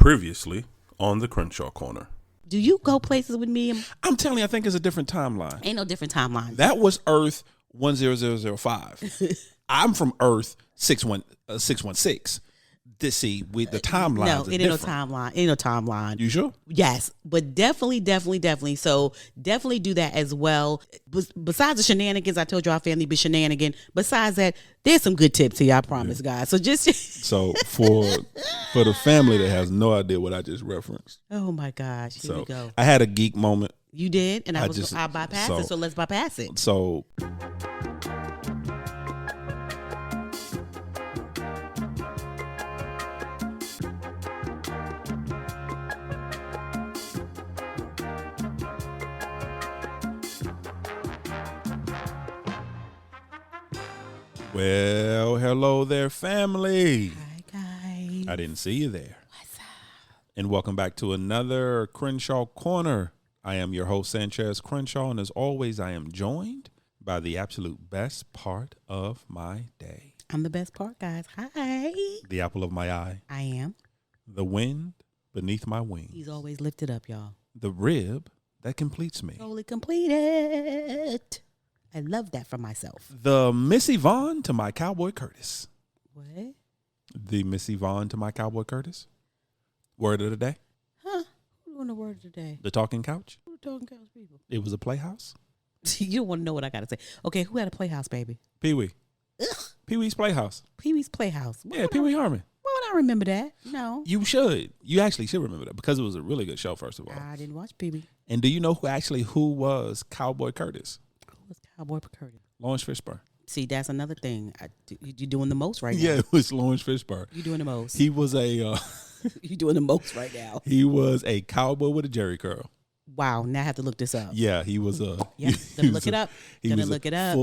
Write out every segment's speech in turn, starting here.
Previously on the Crenshaw Corner. Do you go places with me? I'm telling you, I think it's a different timeline. Ain't no different timeline. That was Earth 10005. I'm from Earth 616. The timeline. No, it ain't no timeline. Ain't no timeline. You sure? Yes, but definitely. So definitely do that as well. Besides the shenanigans, I told you our family be shenanigan. Besides that, there's some good tips here, I promise, guys. So just so for the family that has no idea what I just referenced. Oh my gosh, here we go. I had a geek moment. You did, and I bypassed it. So let's bypass it. So. Well, hello there, family. Hi, guys. I didn't see you there. What's up? And welcome back to another Crenshaw Corner. I am your host, Sanchez Crenshaw, and as always, I am joined by the absolute best part of my day. I'm the best part, guys. Hi. The apple of my eye. I am. The wind beneath my wings. He's always lifted up, y'all. The rib that completes me. Totally completed. I love that for myself. The Miss Yvonne to my Cowboy Curtis. What? The Miss Yvonne to my Cowboy Curtis. Word of the day. Huh? Who's doing the word of the day? The talking couch. Who talking couch people? It was a playhouse. You don't want to know what I got to say. Okay, who had a playhouse, baby? Pee-wee. Pee-wee's Playhouse. Pee-wee's Playhouse. Yeah, Pee-wee Harmon. Why would I remember that? No. You should. You actually should remember that because it was a really good show, first of all. I didn't watch Pee-wee. And do you know who was Cowboy Curtis? Who was Cowboy Curtis? Lawrence Fishburne. See, that's another thing. You're doing the most right now. Yeah, it was Lawrence Fishburne. You're doing the most. He was a... You're doing the most right now. He was a cowboy with a jerry curl. Wow, now I have to look this up. Yeah, he was a... Yeah, gonna look it up. Gonna look it up.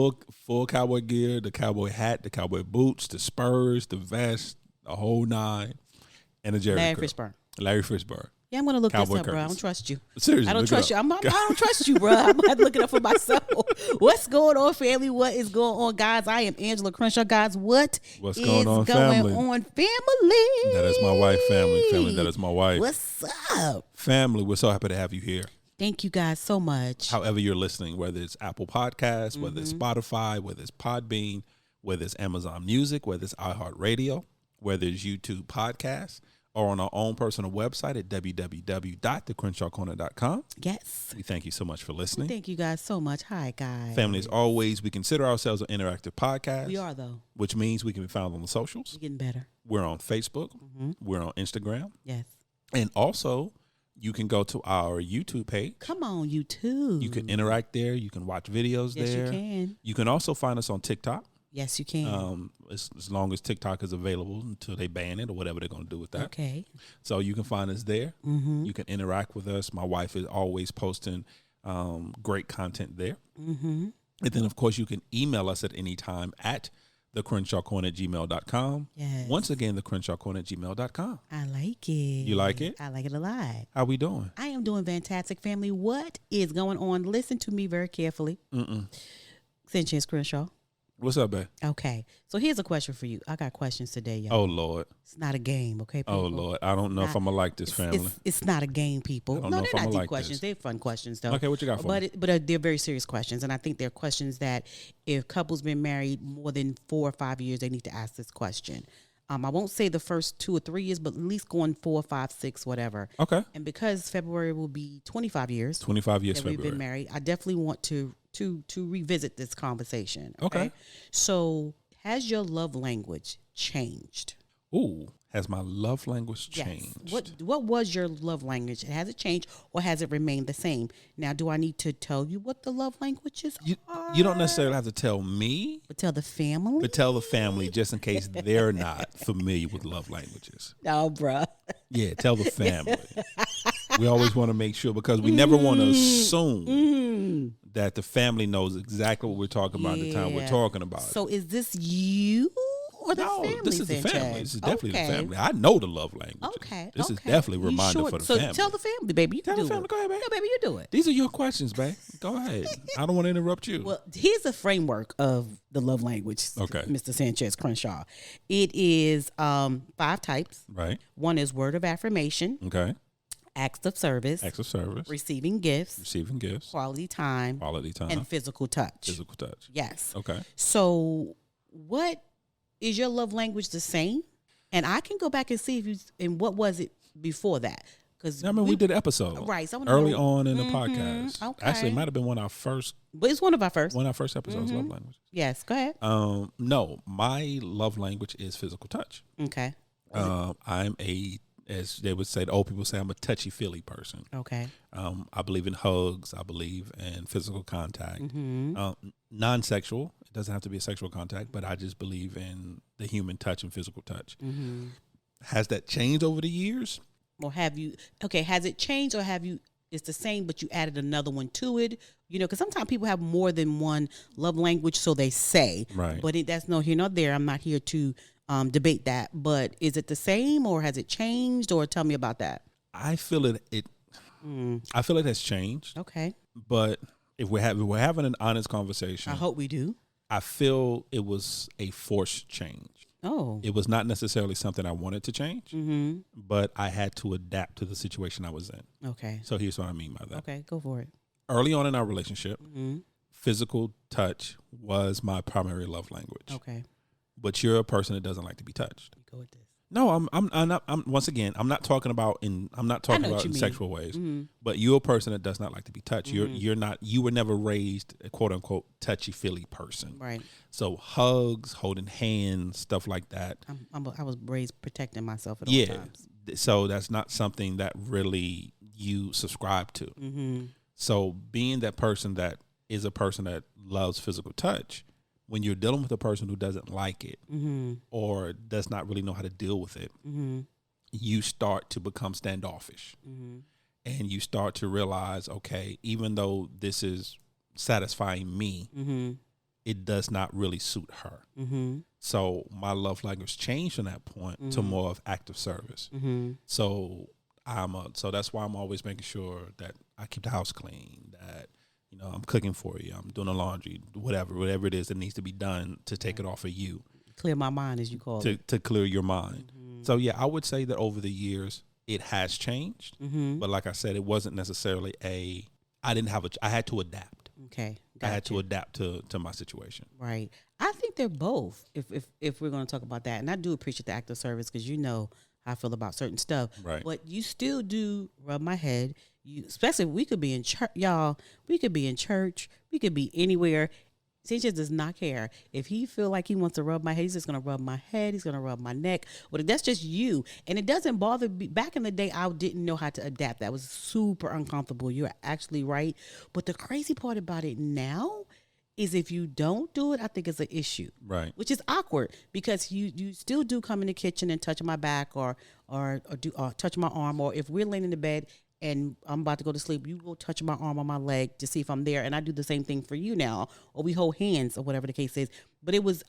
Full cowboy gear, the cowboy hat, the cowboy boots, the spurs, the vest, the whole nine, and a jerry curl. Larry Fishburne. Yeah, I'm gonna look Cowboy this up, Curtis. bro. I don't trust you. Seriously, I don't trust you. I don't trust you, bro. I'm gonna have to look it up for myself. What's going on, family? What is going on, guys? I am Angela Crenshaw, guys. What's going on, family? That is my wife, family. That is my wife. What's up, family? We're so happy to have you here. Thank you, guys, so much. However you're listening, whether it's Apple Podcasts, whether it's Spotify, whether it's Podbean, whether it's Amazon Music, whether it's iHeartRadio, whether it's YouTube Podcasts, or on our own personal website at www.thecrenshawcorner.com. Yes. We thank you so much for listening. Thank you guys so much. Hi, guys. Family, as always, we consider ourselves an interactive podcast. We are, though. Which means we can be found on the socials. We're getting better. We're on Facebook. We're on Instagram. Yes. And also, you can go to our YouTube page. Come on, YouTube. You can interact there. You can watch videos there. Yes, you can. You can also find us on TikTok. Yes, you can. As long as TikTok is available until they ban it or whatever they're going to do with that. Okay. So you can find us there. You can interact with us. My wife is always posting great content there. And then, of course, you can email us at any time at thecrenshawcorner@gmail.com. Yes. Once again, thecrenshawcorner@gmail.com. I like it. You like it? I like it a lot. How we doing? I am doing fantastic, family. What is going on? Listen to me very carefully. Sanchez Crenshaw. What's up, babe? Okay. So here's a question for you. I got questions today, y'all. Oh, Lord. It's not a game, okay, people? Oh, Lord. I don't know if I'm going to like this, family. It's not a game, people. I don't No, know if they're I'ma not deep like questions. this. They're fun questions, though. Okay, what you got for me? But they're very serious questions, and I think they're questions that if couples been married more than 4 or 5 years, they need to ask this question. I won't say the first 2 or 3 years, but at least going 4, 5, 6, whatever. Okay. And because February will be 25 years. 25 years that February. we've been married, I definitely want to revisit this conversation. Okay. So has your love language changed? Ooh, has my love language changed? Yes. What was your love language? Has it changed or has it remained the same? Now, do I need to tell you what the love languages are? You don't necessarily have to tell me. But tell the family? But tell the family just in case they're not familiar with love languages. No, bruh. Yeah, tell the family. We always want to make sure because we never want to assume that the family knows exactly what we're talking about at the time we're talking about it. So is this you or the No, family? this is Sanchez? the family. This is definitely Okay. the family. I know the love language. Okay. This is okay. definitely a You reminder sure? for the so family. tell the family, baby. You Tell can the do family. it. Go ahead, babe. No, baby, you do it. These are your questions, babe. Go ahead. I don't want to interrupt you. Well, here's a framework of the love language, Okay. Mr. Sanchez Crenshaw. It is 5 types. Right. One is word of affirmation, Okay. acts of service, Acts of service. receiving gifts, Receiving gifts. quality time, Quality time. and physical touch. Physical touch. Yes. Okay. So, what is your love language the same? And I can go back and see if you and what was it before that? Because I mean, we did an episode right so I wanna early know- on in the podcast. Okay. Actually, it might have been one of our first but it's one of our first. episodes. Love language. Yes, go ahead. No, my love language is physical touch. Okay. I'm as they would say, the old people say, I'm a touchy-feely person. Okay. I believe in hugs. I believe in physical contact. Non-sexual. It doesn't have to be a sexual contact, but I just believe in the human touch and physical touch. Has that changed over the years? Or have you? Okay. Has it changed, or have you? It's the same, but you added another one to it. You know, because sometimes people have more than one love language, so they say. Right. But that's no here nor there. I'm not here to debate that. But is it the same, or has it changed? Or tell me about that. I feel it. I feel it has changed. Okay. But if we're having an honest conversation, I hope we do. I feel it was a forced change. Oh. It was not necessarily something I wanted to change, but I had to adapt to the situation I was in. Okay. So here's what I mean by that. Okay. Go for it. Early on in our relationship, physical touch was my primary love language. Okay. But you're a person that doesn't like to be touched. Go with this. No, I'm not. Once again, I'm not talking about in sexual ways. But you're a person that does not like to be touched. You're not. You were never raised a quote unquote touchy feely person. Right. So hugs, holding hands, stuff like that. I was raised protecting myself at all times. So that's not something that really you subscribe to. So being that person that is a person that loves physical touch, when you're dealing with a person who doesn't like it or does not really know how to deal with it, you start to become standoffish. And you start to realize, okay, even though this is satisfying me, it does not really suit her. So my love language changed from that point to more of active service. So so that's why I'm always making sure that I keep the house clean, that I'm cooking for you, I'm doing the laundry, whatever it is that needs to be done to take it off of you. Clear my mind, as you call it. To clear your mind. So yeah, I would say that over the years it has changed. But like I said, it wasn't necessarily I had to adapt. Okay. I had to adapt to my situation. Right. I think they're both, if we're going to talk about that. And I do appreciate the act of service because how I feel about certain stuff. Right. But you still do rub my head. Especially we could be in church, y'all. We could be in church. We could be anywhere. Sanchez does not care. If he feel like he wants to rub my head, he's just going to rub my head. He's going to rub my neck. But that's just you. And it doesn't bother me. Back in the day, I didn't know how to adapt. That was super uncomfortable. You're actually right. But the crazy part about it now is if you don't do it, I think it's an issue. Right. Which is awkward because you still do come in the kitchen and touch my back or touch my arm, or if we're laying in the bed and I'm about to go to sleep, you go touch my arm or my leg to see if I'm there, and I do the same thing for you now, or we hold hands or whatever the case is. But it was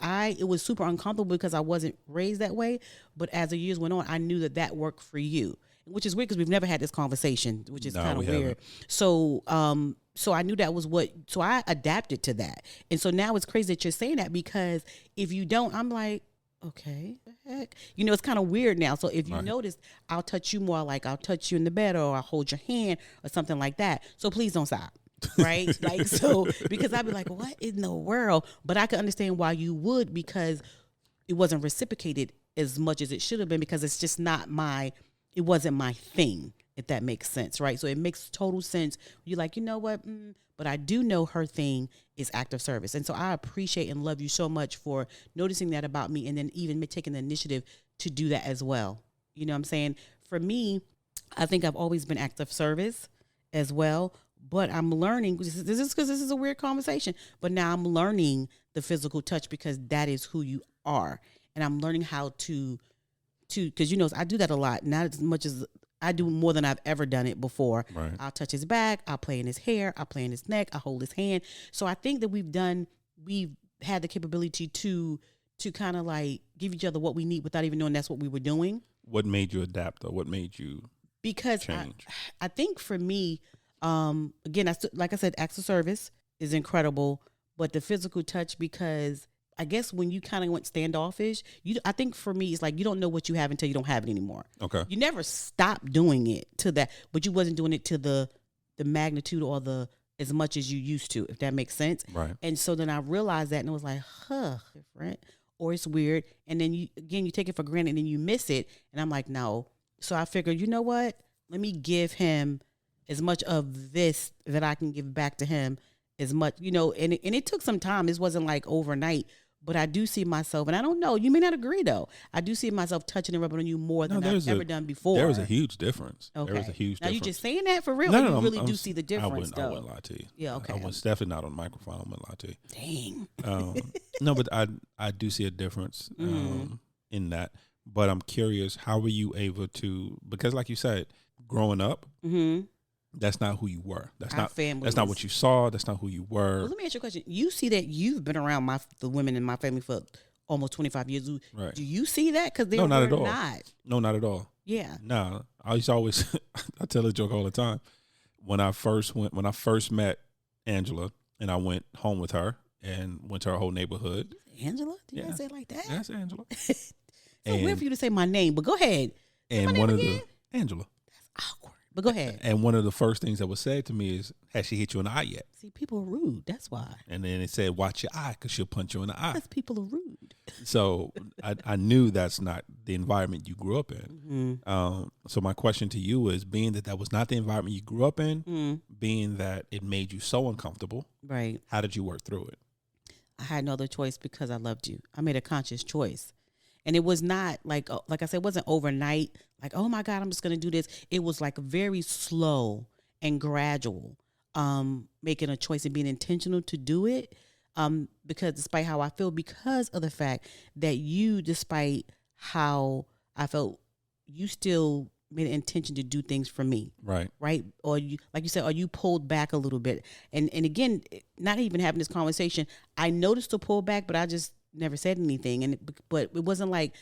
super uncomfortable because I wasn't raised that way. But as the years went on, I knew that worked for you, which is weird because we've never had this conversation, which is kind of weird. So I knew that was so I adapted to that. And so now it's crazy that you're saying that because if you don't, I'm like, okay, the heck? It's kind of weird now. So if you notice, I'll touch you more, like I'll touch you in the bed or I'll hold your hand or something like that. So please don't stop. Right? Because I'd be like, what in the world? But I can understand why you would, because it wasn't reciprocated as much as it should have been, because it's just it wasn't my thing, if that makes sense, right? So it makes total sense. You're like, you know what? But I do know her thing is active service. And so I appreciate and love you so much for noticing that about me and then even taking the initiative to do that as well. You know what I'm saying? For me, I think I've always been active service as well, but I'm learning, this is a weird conversation, but now I'm learning the physical touch because that is who you are. And I'm learning how to because, I do that a lot, not as much as I do, more than I've ever done it before. Right. I'll touch his back. I'll play in his hair. I'll play in his neck. I hold his hand. So I think that we've had the capability to to kind of like give each other what we need without even knowing that's what we were doing. What made you adapt, or what made you change? I think for me, again, like I said, acts of service is incredible, but the physical touch, because I guess when you kind of went standoffish, I think for me, it's like you don't know what you have until you don't have it anymore. Okay. You never stopped doing it to that, but you wasn't doing it to the magnitude or as much as you used to, if that makes sense. Right. And so then I realized that, and it was like, different, or it's weird. And then you take it for granted and then you miss it. And I'm like, no. So I figured, you know what? Let me give him as much of this that I can give back to him, as much, and it took some time. This wasn't like overnight, but I do see myself, and I don't know, you may not agree though, I do see myself touching and rubbing on you more than I've ever done before. There was a huge difference. Okay. There was a huge difference. Now you just saying that for real? No, you really do see the difference, I wouldn't lie to you. Yeah, okay. I was definitely not on the microphone. I wouldn't lie to you. Dang. No, but I do see a difference in that. But I'm curious, how were you able to, because like you said, growing up, that's not who you were. That's not what you saw. That's not who you were. Well, let me ask you a question. You see that you've been around the women in my family for almost 25 years. Right. Do you see that? Because No, not at all. Not. No, not at all. Yeah. No, I used to always, I tell a joke all the time. When I first met Angela, and I went home with her and went to her whole neighborhood. Angela? Did you say it like that? That's Angela. So weird for you to say my name, but go ahead. And one of the Angela. That's awkward. But go ahead. And one of the first things that was said to me is, has she hit you in the eye yet? See, people are rude. That's why. And then it said, watch your eye, because she'll punch you in the eye. Because people are rude. So I knew that's not the environment you grew up in. So my question to you is, being that was not the environment you grew up in, being that it made you so uncomfortable, right? How did you work through it? I had no other choice because I loved you. I made a conscious choice. And it was not like I said, it wasn't overnight. Like, oh my God, I'm just going to do this. It was like very slow and gradual, making a choice and being intentional to do it. Because despite how I feel, because of the fact that you, despite how I felt, you still made an intention to do things for me. Right. Right. Or you, like you said, or you pulled back a little bit. And again, not even having this conversation, I noticed the pull back, but I just never said anything. But it wasn't like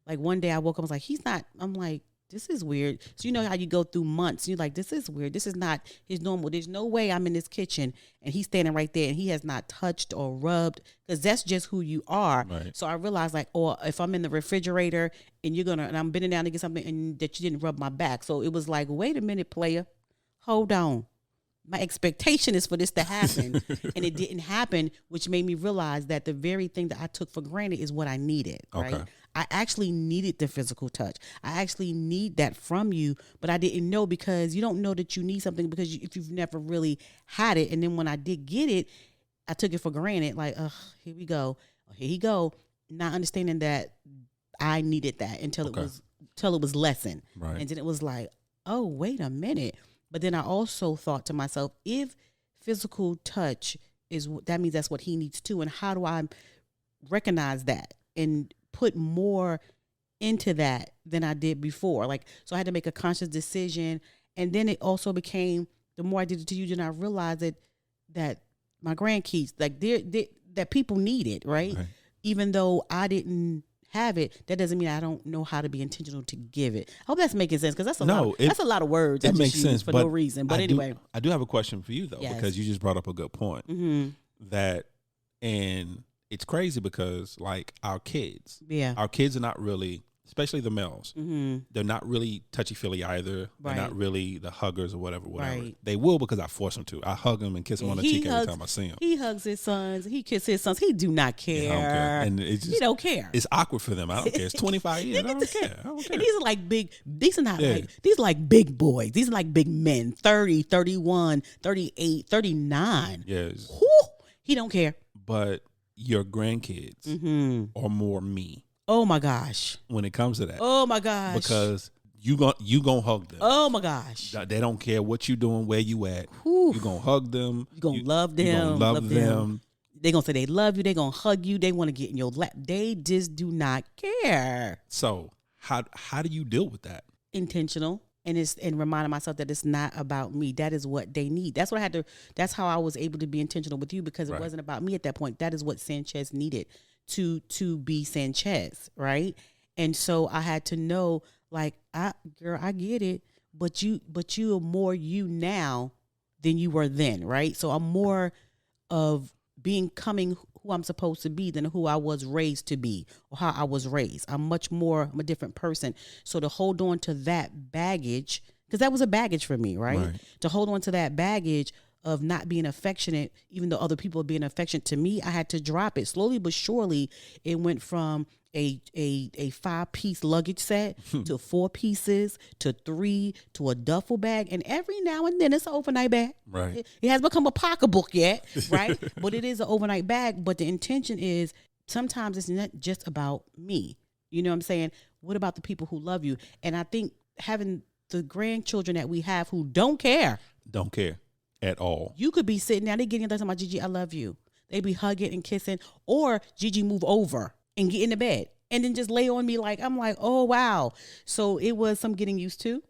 one day I woke up, I was like, he's not, I'm like, this is weird. So you know how you go through months, you're like, this is weird. This is not his normal. There's no way I'm in this kitchen and he's standing right there and he has not touched or rubbed, because that's just who you are. Right. So I realized, like, or if I'm in the refrigerator and I'm bending down to get something and that you didn't rub my back. So it was like, wait a minute, player, hold on. My expectation is for this to happen, and it didn't happen, which made me realize that the very thing that I took for granted is what I needed, right? Okay. I actually needed the physical touch. I actually need that from you, but I didn't know, because you don't know that you need something because if you've never really had it. And then when I did get it, I took it for granted, like, here we go. Here he go. Not understanding that I needed that until it was lessened. Right. And then it was like, oh, wait a minute. But then I also thought to myself, if physical touch that means that's what he needs too. And how do I recognize that and put more into that than I did before? Like, so I had to make a conscious decision. And then it also became, the more I did it to you, then I realized that my grandkids, like that people need it, right? Even though I didn't have it, that doesn't mean I don't know how to be intentional to give it. I hope that's making sense, because that's a lot of words. It makes sense for no reason. But anyway, I do have a question for you though, because you just brought up a good point. And it's crazy because, like, our kids are not really, especially the males, they're not really touchy-feely either. Right. They're not really the huggers or whatever. Right. They will, because I force them to. I hug them and kiss them on the cheek every time I see them. He hugs his sons. He kisses his sons. He do not care. Yeah, I don't care. And he don't care. It's awkward for them. I don't care. It's 25 years. I don't care. And these are like these are like big boys. These are like big men, 30, 31, 38, 39. Yes. Whew, he don't care. But your grandkids are more me. Oh my gosh. When it comes to that. Oh my gosh. Because you gonna hug them. Oh my gosh. They don't care what you doing, where you at. Whew. You gonna hug them. You gonna love them. You gonna love them. They gonna say they love you. They gonna hug you. They want to get in your lap. They just do not care. So how do you deal with that? Intentional. And reminding myself that it's not about me. That is what they need. That's what I had to. That's how I was able to be intentional with you, because it wasn't about me at that point. That is what Sanchez needed to be Sanchez, right? And so I had to know, like, I get it, but you are more you now than you were then, right? So I'm more of becoming who I'm supposed to be than who I was raised to be or how I was raised. I'm a different person. So to hold on to that baggage, because that was a baggage for me, right? To hold on to that baggage of not being affectionate, even though other people are being affectionate to me, I had to drop it slowly but surely. It went from a 5-piece luggage set to 4 pieces to 3 to a duffel bag, and every now and then it's an overnight bag. Right. It has become a pocketbook yet, right? But it is an overnight bag. But the intention is sometimes it's not just about me. You know what I'm saying? What about the people who love you? And I think having the grandchildren that we have who don't care at all. You could be sitting there, they getting talking about, Gigi, I love you. They be hugging and kissing, or Gigi move over and get in the bed and then just lay on me like, I'm like, oh, wow. So it was some getting used to,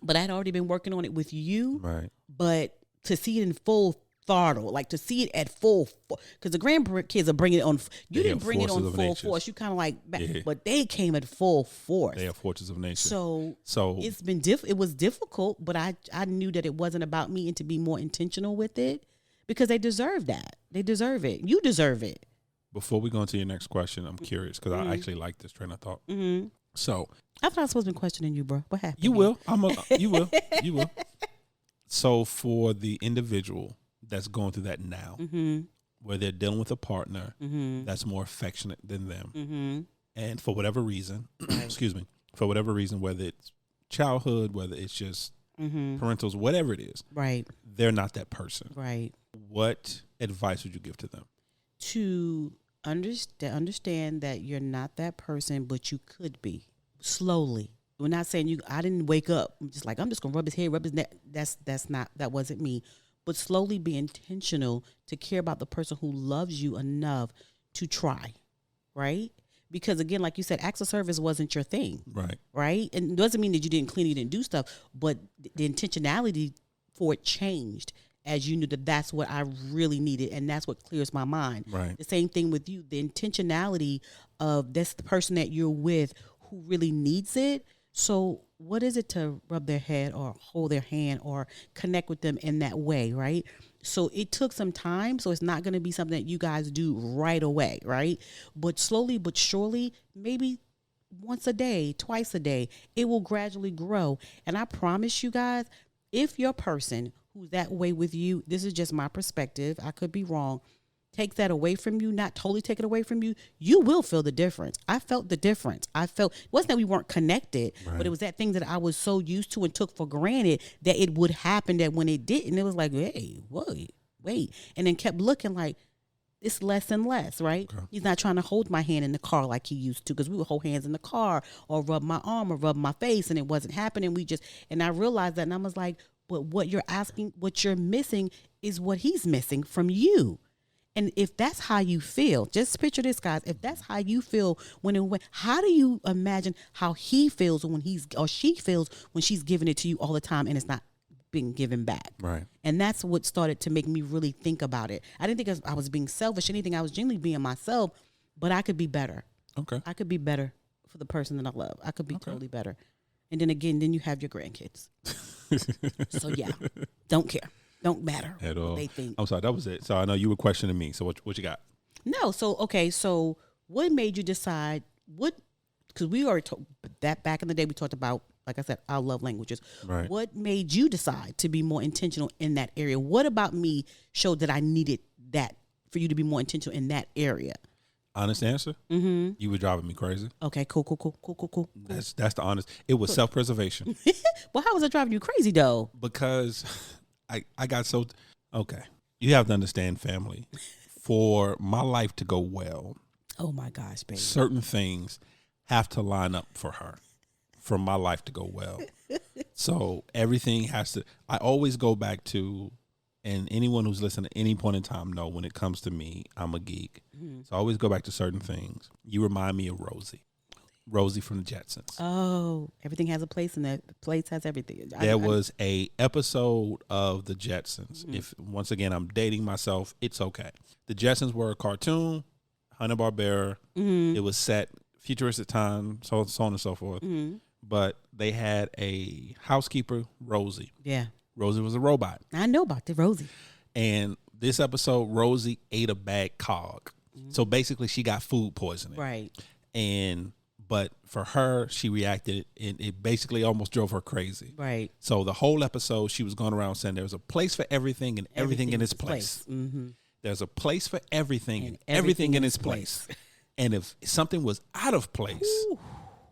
but I had already been working on it with you. Right. But to see it in full throttle, like to see it at full, because the grandkids are bringing it on. You didn't bring it on full force. You kind of like, but they came at full force. They are forces of nature. So it's been it was difficult, but I knew that it wasn't about me, and to be more intentional with it, because they deserve that. They deserve it. You deserve it. Before we go into your next question, I'm curious because I actually like this train of thought. Mm-hmm. So I thought I was supposed to be questioning you, bro. What happened? You will. You will. You will. So for the individual that's going through that now, where they're dealing with a partner that's more affectionate than them, and for whatever reason, excuse me, for whatever reason, whether it's childhood, whether it's just parentals, whatever it is, right, they're not that person. Right. What advice would you give to them? To understand that you're not that person, but you could be. Slowly. We're not saying I didn't wake up. I'm just gonna rub his head, rub his neck. That wasn't me. But slowly be intentional to care about the person who loves you enough to try. Right? Because again, like you said, acts of service wasn't your thing. Right. Right? And it doesn't mean that you didn't clean, you didn't do stuff, but the intentionality for it changed as you knew that that's what I really needed, and that's what clears my mind. Right. The same thing with you. The intentionality of that's the person that you're with who really needs it. So what is it to rub their head or hold their hand or connect with them in that way, right? So it took some time, so it's not going to be something that you guys do right away, right? But slowly but surely, maybe once a day, twice a day, it will gradually grow. And I promise you guys, if your person who's that way with you, this is just my perspective, I could be wrong, take that away from you, not totally take it away from you, you will feel the difference. I felt the difference. It wasn't that we weren't connected, right, but it was that thing that I was so used to and took for granted that it would happen, that when it didn't, it was like, hey, wait. And then kept looking like, it's less and less, right? Okay. He's not trying to hold my hand in the car like he used to, because we would hold hands in the car or rub my arm or rub my face, and it wasn't happening. And I realized that, and I was like, but what you're asking, what you're missing is what he's missing from you. And if that's how you feel, just picture this, guys. If that's how you feel how do you imagine how he feels when she feels when she's giving it to you all the time and it's not being given back? Right. And that's what started to make me really think about it. I didn't think I was being selfish or anything. I was genuinely being myself, but I could be better. Okay. I could be better for the person that I love. I could be totally better. And then again, you have your grandkids. So yeah, don't care. Don't matter at all. What they think. I'm sorry, that was it. So I know you were questioning me. So what you got? No. So what made you decide because we already talked that back in the day, we talked about, like I said, our love languages. Right. What made you decide to be more intentional in that area? What about me showed that I needed that for you to be more intentional in that area? Honest answer. Mm-hmm. You were driving me crazy. Okay, cool. That's the honest. It was self-preservation. Well, how was I driving you crazy though? Because I got so okay. You have to understand, family. For my life to go well, oh my gosh, baby, certain things have to line up for her. For my life to go well, so everything has to. I always go back to. And anyone who's listening at any point in time know when it comes to me, I'm a geek. Mm-hmm. So I always go back to certain things. You remind me of Rosie from the Jetsons. Oh, everything has a place, and that place has everything. There was a episode of the Jetsons. Mm-hmm. If once again I'm dating myself, it's okay. The Jetsons were a cartoon. Hanna-Barbera. It was set futuristic time, so on and so forth. But they had a housekeeper, Rosie. Yeah. Rosie was a robot. I know about the Rosie. And this episode, Rosie ate a bad cog. So basically, she got food poisoning. Right. But for her, she reacted, and it basically almost drove her crazy. Right. So the whole episode, she was going around saying there's a place for everything and everything in its place. There's a place for everything and everything in its place. And if something was out of place,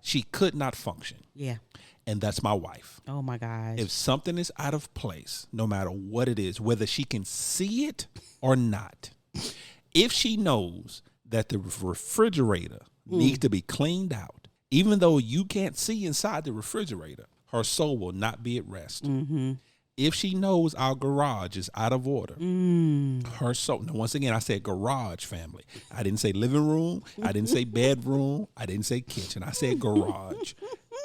she could not function. Yeah. And that's my wife. Oh, my gosh. If something is out of place, no matter what it is, whether she can see it or not, if she knows that the refrigerator needs to be cleaned out, even though you can't see inside the refrigerator, her soul will not be at rest. If she knows our garage is out of order, her soul. Now, once again, I said garage, family. I didn't say living room. I didn't say bedroom. I didn't say kitchen. I said garage.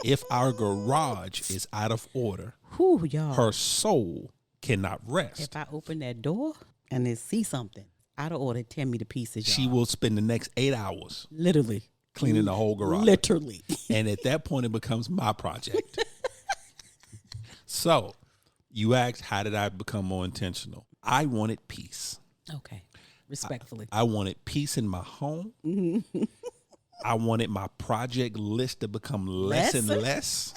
If our garage is out of order, y'all. her soul cannot rest. If I open that door and then see something out of order, tear me to pieces, y'all. She will spend the next 8 hours literally cleaning the whole garage. Literally. And at that point, it becomes my project. So, you asked, how did I become more intentional? I wanted peace. Okay. Respectfully. I wanted peace in my home. I wanted my project list to become less and less.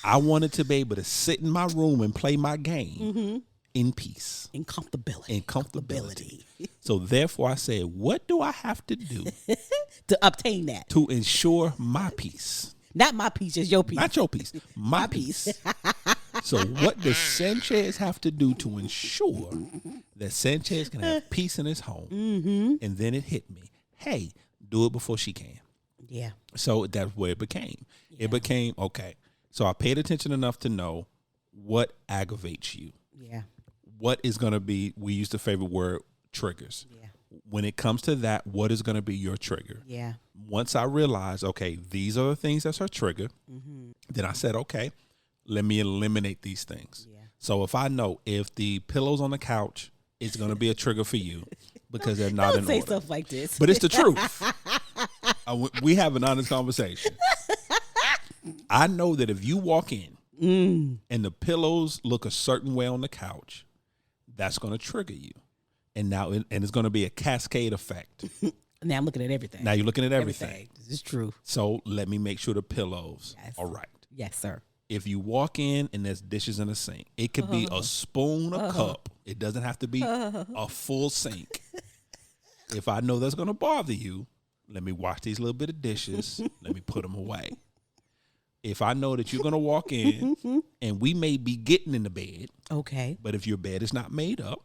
I wanted to be able to sit in my room and play my game in peace. In comfortability. So therefore I said, what do I have to do to obtain that? To ensure my peace? Not my peace, just your peace. Not your peace. My peace. So what does Sanchez have to do to ensure that Sanchez can have peace in his home? And then it hit me. Hey, do it before she can. Yeah. So that's where it became. Yeah. It became, okay. So I paid attention enough to know what aggravates you. Yeah. What is going to be, we use the favorite word, triggers. Yeah. When it comes to that, what is going to be your trigger? Yeah. Once I realized, okay, these are the things that's her trigger, then I said, okay, let me eliminate these things. Yeah. So if I know if the pillows on the couch is going to be a trigger for you because they're not in order. Don't say stuff like this. But it's the truth. We have an honest conversation. I know that if you walk in and the pillows look a certain way on the couch, that's going to trigger you. And now it's going to be a cascade effect. Now I'm looking at everything. Now you're looking at everything. This is true. So let me make sure the pillows are right. Yes, sir. If you walk in and there's dishes in a sink, it could be a spoon, a cup. It doesn't have to be a full sink. If I know that's going to bother you, let me wash these little bit of dishes. Let me put them away. If I know that you're going to walk in and we may be getting in the bed. Okay. But if your bed is not made up,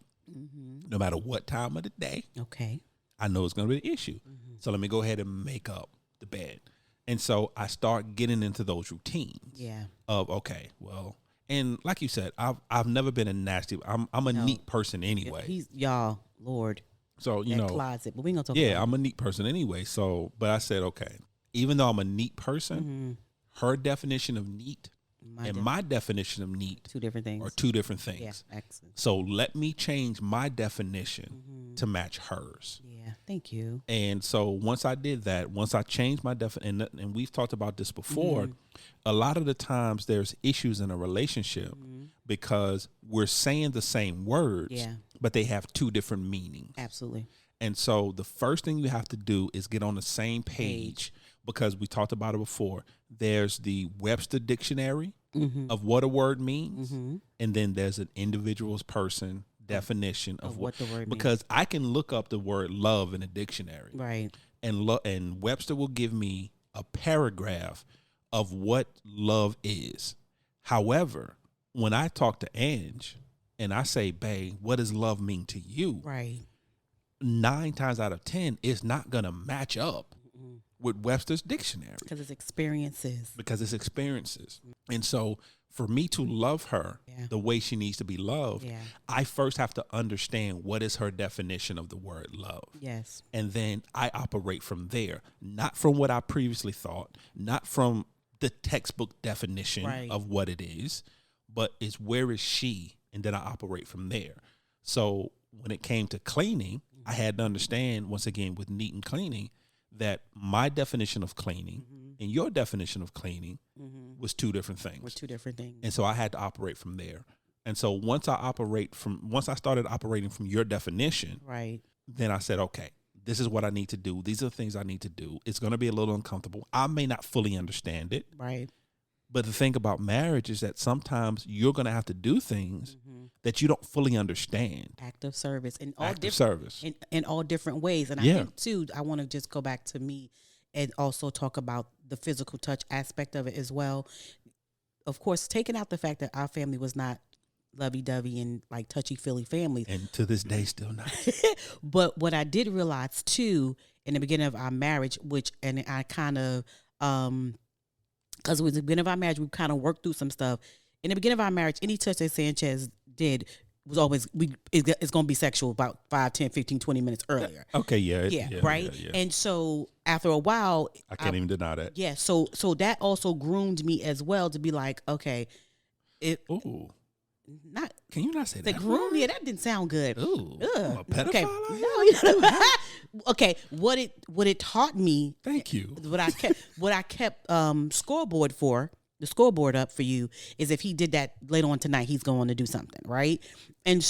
no matter what time of the day. Okay. I know it's going to be an issue. So let me go ahead and make up the bed. And so I start getting into those routines. Yeah. Of, okay, well, and like you said, I've never been a nasty. I'm a neat person anyway. He's y'all, Lord. So you know, closet, but we ain't gonna talk. Yeah, about I'm a neat person anyway. So, but I said, okay, even though I'm a neat person, her definition of neat my definition of neat, two different things, are two different things. Yeah, excellent. So let me change my definition to match hers. Yeah, thank you. And so once I did that, once I changed my definition, and we've talked about this before, a lot of the times there's issues in a relationship because we're saying the same words, but they have two different meanings. Absolutely. And so the first thing you have to do is get on the same page. Because we talked about it before. There's the Webster Dictionary of what a word means, and then there's an individual's person definition of what the word means. Because I can look up the word love in a dictionary, right? And Webster will give me a paragraph of what love is. However, when I talk to Ange and I say, "Babe, what does love mean to you?" Right. 9 times out of 10, it's not gonna match up with Webster's dictionary. Because it's experiences. And so for me to love her the way she needs to be loved, I first have to understand what is her definition of the word love. Yes. And then I operate from there, not from what I previously thought, not from the textbook definition of what it is, but it's where is she? And then I operate from there. So when it came to cleaning, I had to understand, once again, with neat and cleaning, that my definition of cleaning and your definition of cleaning was two different things. With two different things. And so I had to operate from there. And so once I started operating from your definition, right, then I said, okay, this is what I need to do. These are the things I need to do. It's going to be a little uncomfortable. I may not fully understand it. right. But the thing about marriage is that sometimes you're going to have to do things that you don't fully understand. Active service in all Active service. In all different ways. And I think too, I want to just go back to me and also talk about the physical touch aspect of it as well. Of course, taking out the fact that our family was not lovey-dovey and like touchy-feely families. And to this day, still not. But what I did realize too, in the beginning of our marriage, and I kind of, because with the beginning of our marriage, we kind of worked through some stuff. In the beginning of our marriage, any touch that Sanchez did was always, it's going to be sexual about 5, 10, 15, 20 minutes earlier. Okay, yeah, right? Yeah. And so after a while, I can't even deny that. Yeah, so that also groomed me as well to be like, okay, Ooh. Not can you not say the that? groom? Yeah, that didn't sound good. Ooh, I'm a pedophile. Okay, okay. What it taught me. Thank you. What I kept scoreboard up for you is if he did that later on tonight, he's going to do something, right? And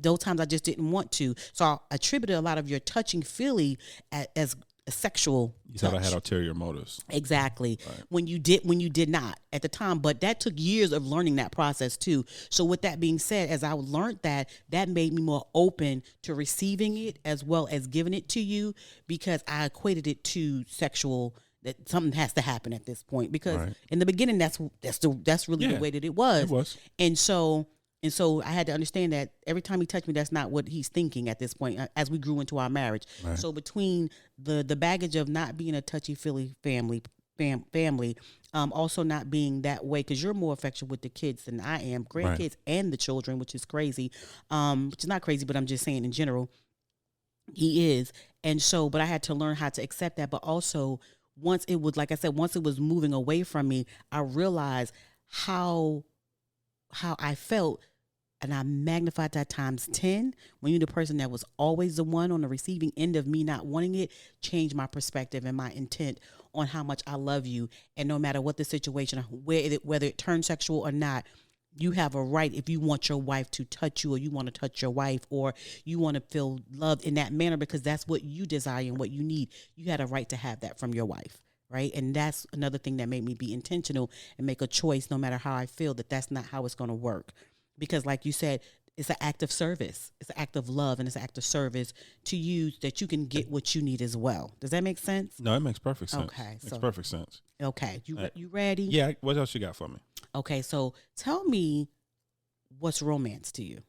those times I just didn't want to. So I attributed a lot of your touching feely as a sexual. You thought I had ulterior motives. Exactly. Right. When you did not at the time, but that took years of learning that process too. So with that being said, as I learned that made me more open to receiving it as well as giving it to you, because I equated it to sexual, that something has to happen at this point, because in the beginning that's really the way that it was. It was. And so I had to understand that every time he touched me, that's not what he's thinking at this point as we grew into our marriage. Right. So between the baggage of not being a touchy-feely family, also not being that way, because you're more affectionate with the kids than I am, grandkids and the children, which is crazy, which is not crazy, but I'm just saying in general, he is. And so, but I had to learn how to accept that. But also, once it was, like I said, once it was moving away from me, I realized how I felt, and I magnified that times 10. When you're the person that was always the one on the receiving end of me not wanting it, changed my perspective and my intent on how much I love you. And no matter what the situation, whether it turns sexual or not, you have a right, if you want your wife to touch you, or you want to touch your wife, or you want to feel loved in that manner because that's what you desire and what you need. You had a right to have that from your wife. Right. And that's another thing that made me be intentional and make a choice, no matter how I feel, that that's not how it's going to work. Because like you said, it's an act of service. It's an act of love, and it's an act of service to you, that you can get what you need as well. Does that make sense? No, it makes perfect sense. Okay. Makes perfect sense. Okay. You ready? Yeah. What else you got for me? Okay. So tell me, what's romance to you?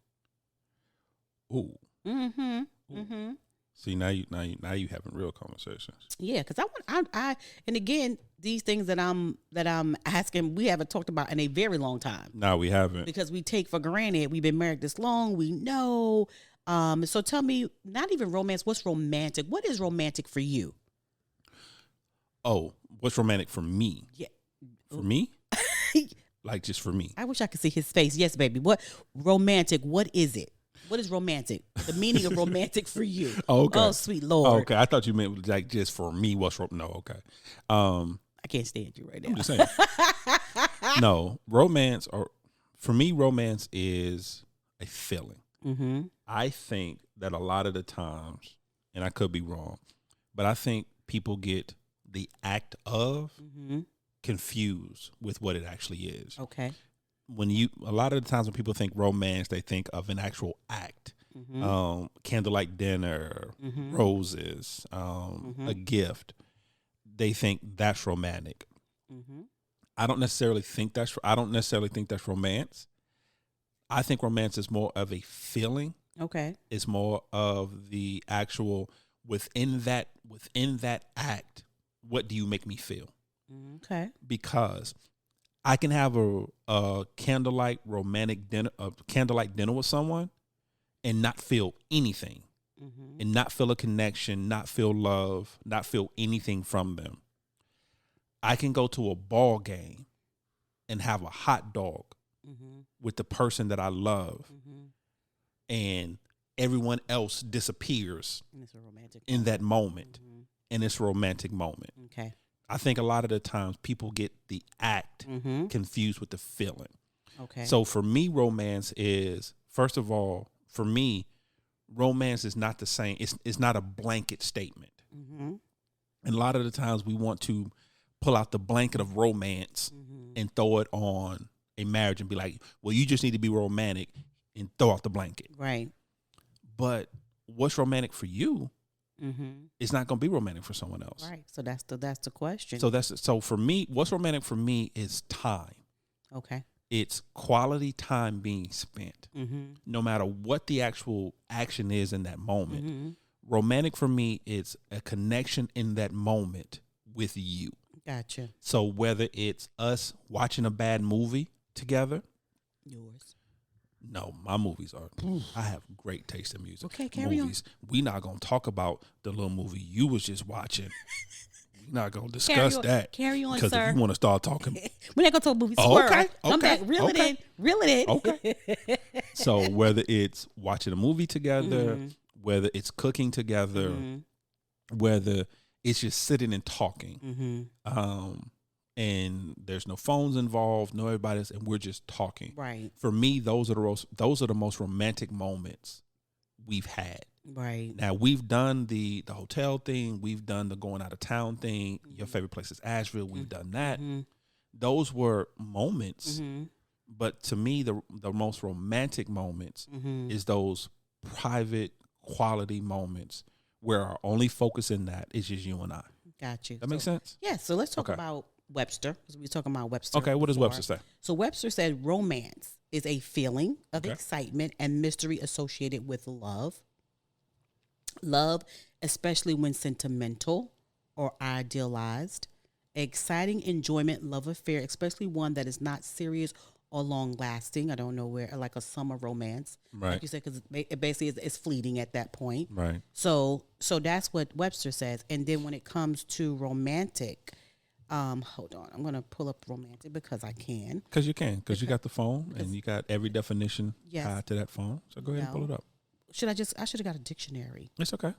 Ooh. Mm-hmm. Mm-hmm. See, now you having real conversations. Yeah, because I and again, these things that I'm asking, we haven't talked about in a very long time. No, we haven't, because we take for granted we've been married this long. We know. So tell me, not even romance. What's romantic? What is romantic for you? Oh, what's romantic for me? Yeah, for me, like just for me. I wish I could see his face. Yes, baby. What romantic? What is it? What is romantic? The meaning of romantic for you? Okay. Oh, sweet Lord. Okay, I thought you meant like just for me. No, okay. I can't stand you right now. I'm just saying. No, romance, or for me, romance is a feeling. Mm-hmm. I think that a lot of the times, and I could be wrong, but I think people get the act of confused with what it actually is. Okay. A lot of the times when people think romance, they think of an actual act, candlelight dinner, roses, a gift. They think that's romantic. I don't necessarily think that's romance. I think romance is more of a feeling. Okay. It's more of the actual within that act. What do you make me feel? Okay. Because I can have a candlelight dinner with someone and not feel anything, and not feel a connection, not feel love, not feel anything from them. I can go to a ball game and have a hot dog with the person that I love, and everyone else disappears And it's a romantic in that moment. Mhm. And it's a romantic moment. Okay. I think a lot of the times people get the act Mm-hmm. confused with the feeling. Okay. So for me, romance is, first of all, for me, romance is not the same. It's not a blanket statement. Mm-hmm. And a lot of the times we want to pull out the blanket of romance Mm-hmm. and throw it on a marriage and be like, well, you just need to be romantic and throw out the blanket. Right. But what's romantic for you Mm-hmm. is not going to be romantic for someone else. Right. So that's the question. So for me, what's romantic for me is time. Okay. It's quality time being spent. Mm-hmm. No matter what the actual action is in that moment. Mm-hmm. Romantic for me is a connection in that moment with you. Gotcha. So whether it's us watching a bad movie together, Yours. no, my movies are. I have great taste in music. Okay, carry movies. We not gonna talk about the little movie you was just watching. We're not gonna discuss Carry on, that. carry on, Because sir. if you want to start talking, We're not gonna talk movies. Oh, okay, Come back. okay, Reel it okay. in. Reel it in. Okay. So whether it's watching a movie together, Mhm. whether it's cooking together, whether it's just sitting and talking, Mm-hmm. and there's no phones involved, no everybody's, and we're just talking. Right. For me, those are the most romantic moments we've had. Right. Now we've done the hotel thing, we've done the going out of town thing. Your Mm-hmm. favorite place is Asheville. We've done that. Mm-hmm. Those were moments, Mm-hmm. but to me, the most romantic moments Mm-hmm. is those private quality moments where our only focus in that is just you and I. Got you. That makes sense? Yeah. So let's talk Okay. about Webster, because we were talking about Webster. Okay, what does before. Webster say? So Webster said romance is a feeling of Okay. excitement and mystery associated with love. Love, especially when sentimental or idealized. Exciting enjoyment, love affair, especially one that is not serious or long lasting. I don't know where, like a summer romance. Right. Like you said, because it basically is fleeting at that point. Right. So that's what Webster says. And then when it comes to romantic, hold on, I'm gonna pull up romantic because I can. Because you can, because you got the phone and you got every definition Yes. tied to that phone. So go ahead and pull it up. I should have got a dictionary. It's okay.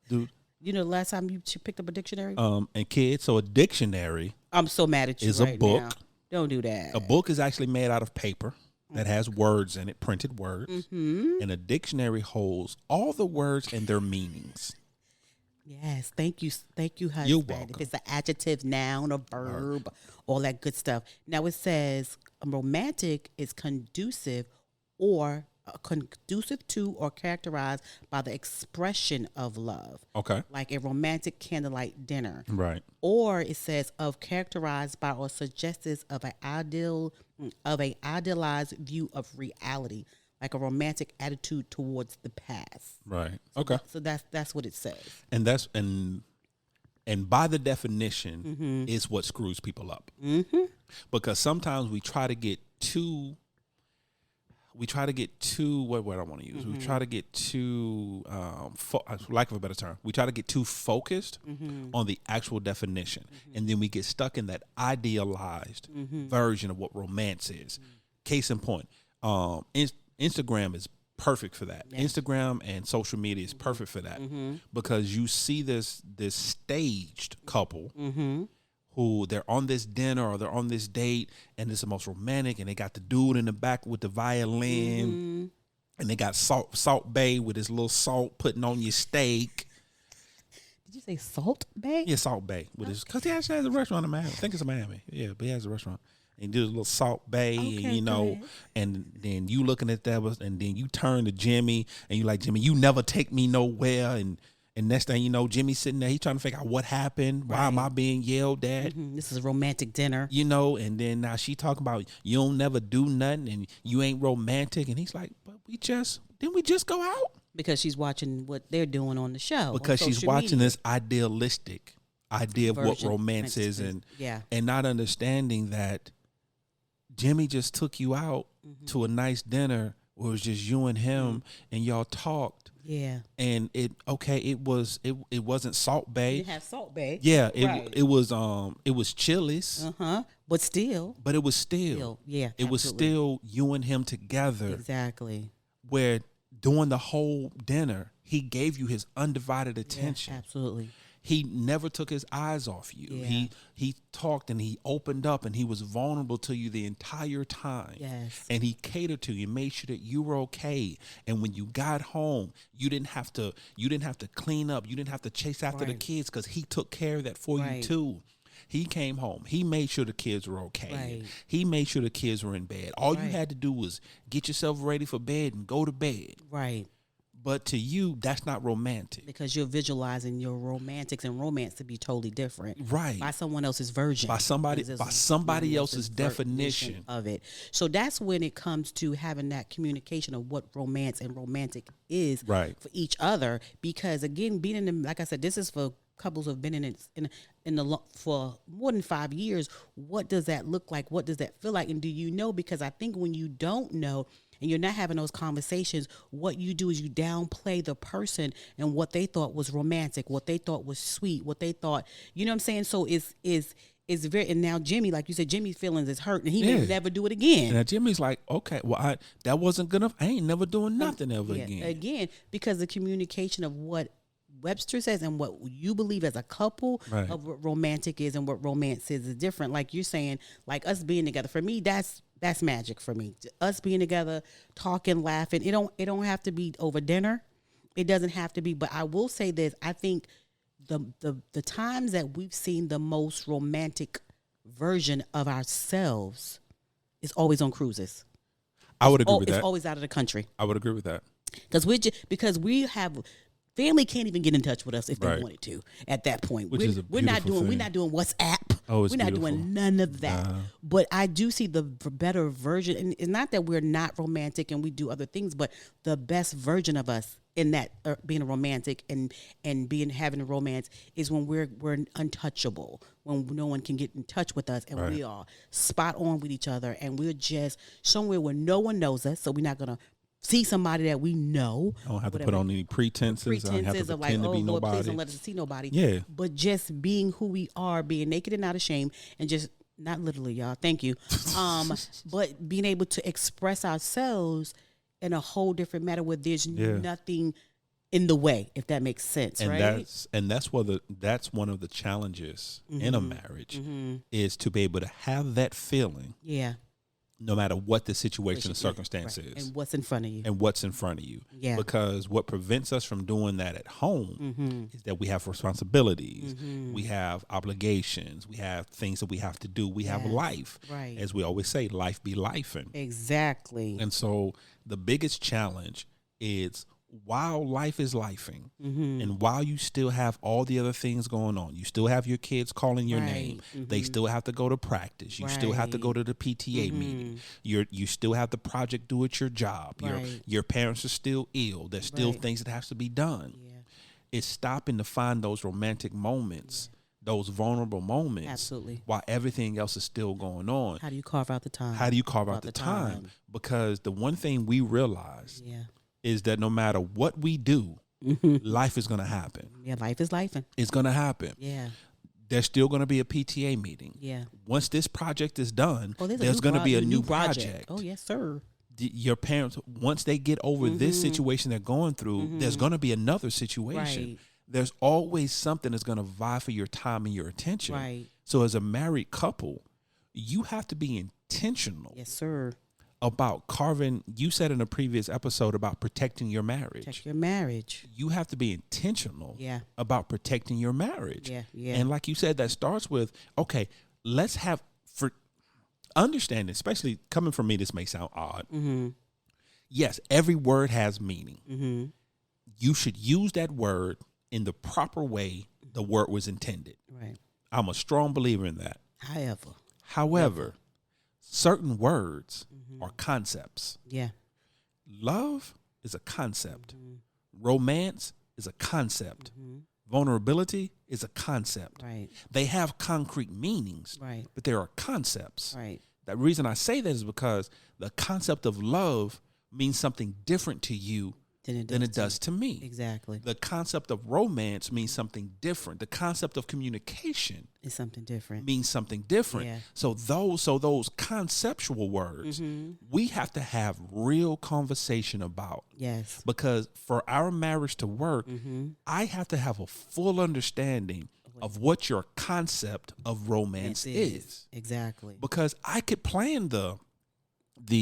Dude. You know, the last time you picked up a dictionary? And kids, so a dictionary I'm so mad at you is a right book. now. Don't do that. A book is actually made out of paper that has words in it, printed words. Mm-hmm. And a dictionary holds all the words and their meanings. Yes, thank you, husband. You're welcome. If it's an adjective, noun, or verb, all that good stuff. Now it says romantic is conducive to or characterized by the expression of love, Okay. like a romantic candlelight dinner. Right. Or it says of characterized by or suggestive of an idealized view of reality, like a romantic attitude towards the past. Right. Okay. So that's what it says. And that's and by the definition is what screws people up. Mm-hmm. Because sometimes we try to get too what I want to use. We try to get too lack of a better term. We try to get too focused on the actual definition, and then we get stuck in that idealized version of what romance is. Case in point, Instagram is perfect for that. Yeah. Instagram and social media is perfect for that because you see this staged couple who they're on this dinner or they're on this date and it's the most romantic, and they got the dude in the back with the violin and they got Salt Bay with his little salt putting on your steak. Did you say Salt Bay? Yeah, Salt Bay with his, because he actually has a restaurant in Miami. I think it's in Miami. Yeah, but he has a restaurant. And he does a little Salt Bay, Okay, and good. and then you looking at that, and then you turn to Jimmy, and you like, Jimmy, you never take me nowhere, and next thing you know, Jimmy's sitting there, he's trying to figure out what happened, why am I being yelled at, This is a romantic dinner. and then now she talking about you don't never do nothing, and you ain't romantic, and he's like, but didn't we just go out? Because she's watching what they're doing on the show. Because on she's social watching media. this idealistic idea of what Version. romance is, and Yeah. and not understanding that Jimmy just took you out to a nice dinner where it was just you and him and y'all talked. Yeah. And it wasn't Salt Bay. It has Salt Bay. Yeah, Right. it was Chili's, But still. but it was still Yeah. it was absolutely. still you and him together. Exactly. where during the whole dinner, he gave you his undivided attention. Yeah, absolutely. He never took his eyes off you. Yeah. He talked and he opened up and he was vulnerable to you the entire time. Yes. And he catered to you, made sure that you were okay. And when you got home, you didn't have to clean up. You didn't have to chase after the kids because he took care of that for you too. He came home. He made sure the kids were okay. Right. He made sure the kids were in bed. All you had to do was get yourself ready for bed and go to bed. Right. But to you, that's not romantic. Because you're visualizing your romantics and romance to be totally different. Right. By someone else's version. By somebody else's definition of it. So that's when it comes to having that communication of what romance and romantic is for each other. Because again, being in the, like I said, this is for couples who have been for more than 5 years. What does that look like? What does that feel like? And do you know? Because I think when you don't know, and you're not having those conversations, what you do is you downplay the person and what they thought was romantic, what they thought was sweet, what they thought, you know what I'm saying? So it's very, and now Jimmy, like you said, Jimmy's feelings is hurt and he may never do it again. And now Jimmy's like, okay, well, that wasn't good enough. I ain't never doing nothing ever again. Again, because the communication of what Webster says and what you believe as a couple of what romantic is and what romance is different. Like you're saying, like us being together, for me, that's magic for me. Us being together, talking, laughing. It don't have to be over dinner. It doesn't have to be. But I will say this: I think the times that we've seen the most romantic version of ourselves is always on cruises. I would agree with that. It's always out of the country. I would agree with that. Because we have. Family can't even get in touch with us if they wanted to at that point. We're not doing WhatsApp. We're not doing none of that. But I do see the better version, and it's not that we're not romantic and we do other things, but the best version of us in that being a romantic and having a romance is when we're untouchable, when no one can get in touch with us, and we are spot on with each other, and we're just somewhere where no one knows us, so we're not gonna see somebody that we know. I don't have to put on any pretenses. I don't have to of pretend like, to be Lord, nobody. please don't let us see nobody. Yeah. But just being who we are, being naked and not ashamed, and just not literally, y'all. Thank you. But being able to express ourselves in a whole different manner where there's nothing in the way, if that makes sense, and right? That's one of the challenges in a marriage is to be able to have that feeling. Yeah. No matter what the situation or circumstance is. And what's in front of you. Yeah. Because what prevents us from doing that at home is that we have responsibilities, we have obligations, we have things that we have to do, we have life. Right. As we always say, life be lifing. Exactly. And so the biggest challenge is while life is lifing and while you still have all the other things going on, you still have your kids calling your name. They still have to go to practice. You still have to go to the PTA meeting. You still have the project due at your job. Your parents are still ill. There's still things that have to be done. Yeah. It's stopping to find those romantic moments, those vulnerable moments. Absolutely. While everything else is still going on. How do you carve out the time? Because the one thing we realize is that no matter what we do, life is going to happen. Yeah, life is life. It's going to happen. Yeah. There's still going to be a PTA meeting. Yeah. Once this project is done, there's going to be a new project. Oh, yes, sir. Your parents, once they get over this situation they're going through, there's going to be another situation. Right. There's always something that's going to vie for your time and your attention. Right. So as a married couple, you have to be intentional. Yes, sir. About carving, you said in a previous episode about protecting your marriage. Protect your marriage. You have to be intentional about protecting your marriage. Yeah. And like you said, that starts with, okay, let's have, for understanding, especially coming from me, this may sound odd. Yes, every word has meaning. You should use that word in the proper way the word was intended. Right. I'm a strong believer in that. However, certain words are concepts. Yeah. Love is a concept. Romance is a concept. Vulnerability is a concept. Right. They have concrete meanings, right, but there are concepts. Right. The reason I say that is because the concept of love means something different to you than it does to me. Exactly. The concept of romance means something different. The concept of communication It's something different. means something different. Yeah. So those conceptual words, we have to have real conversation about. Yes. Because for our marriage to work, I have to have a full understanding of what your concept of romance is. Exactly. Because I could plan the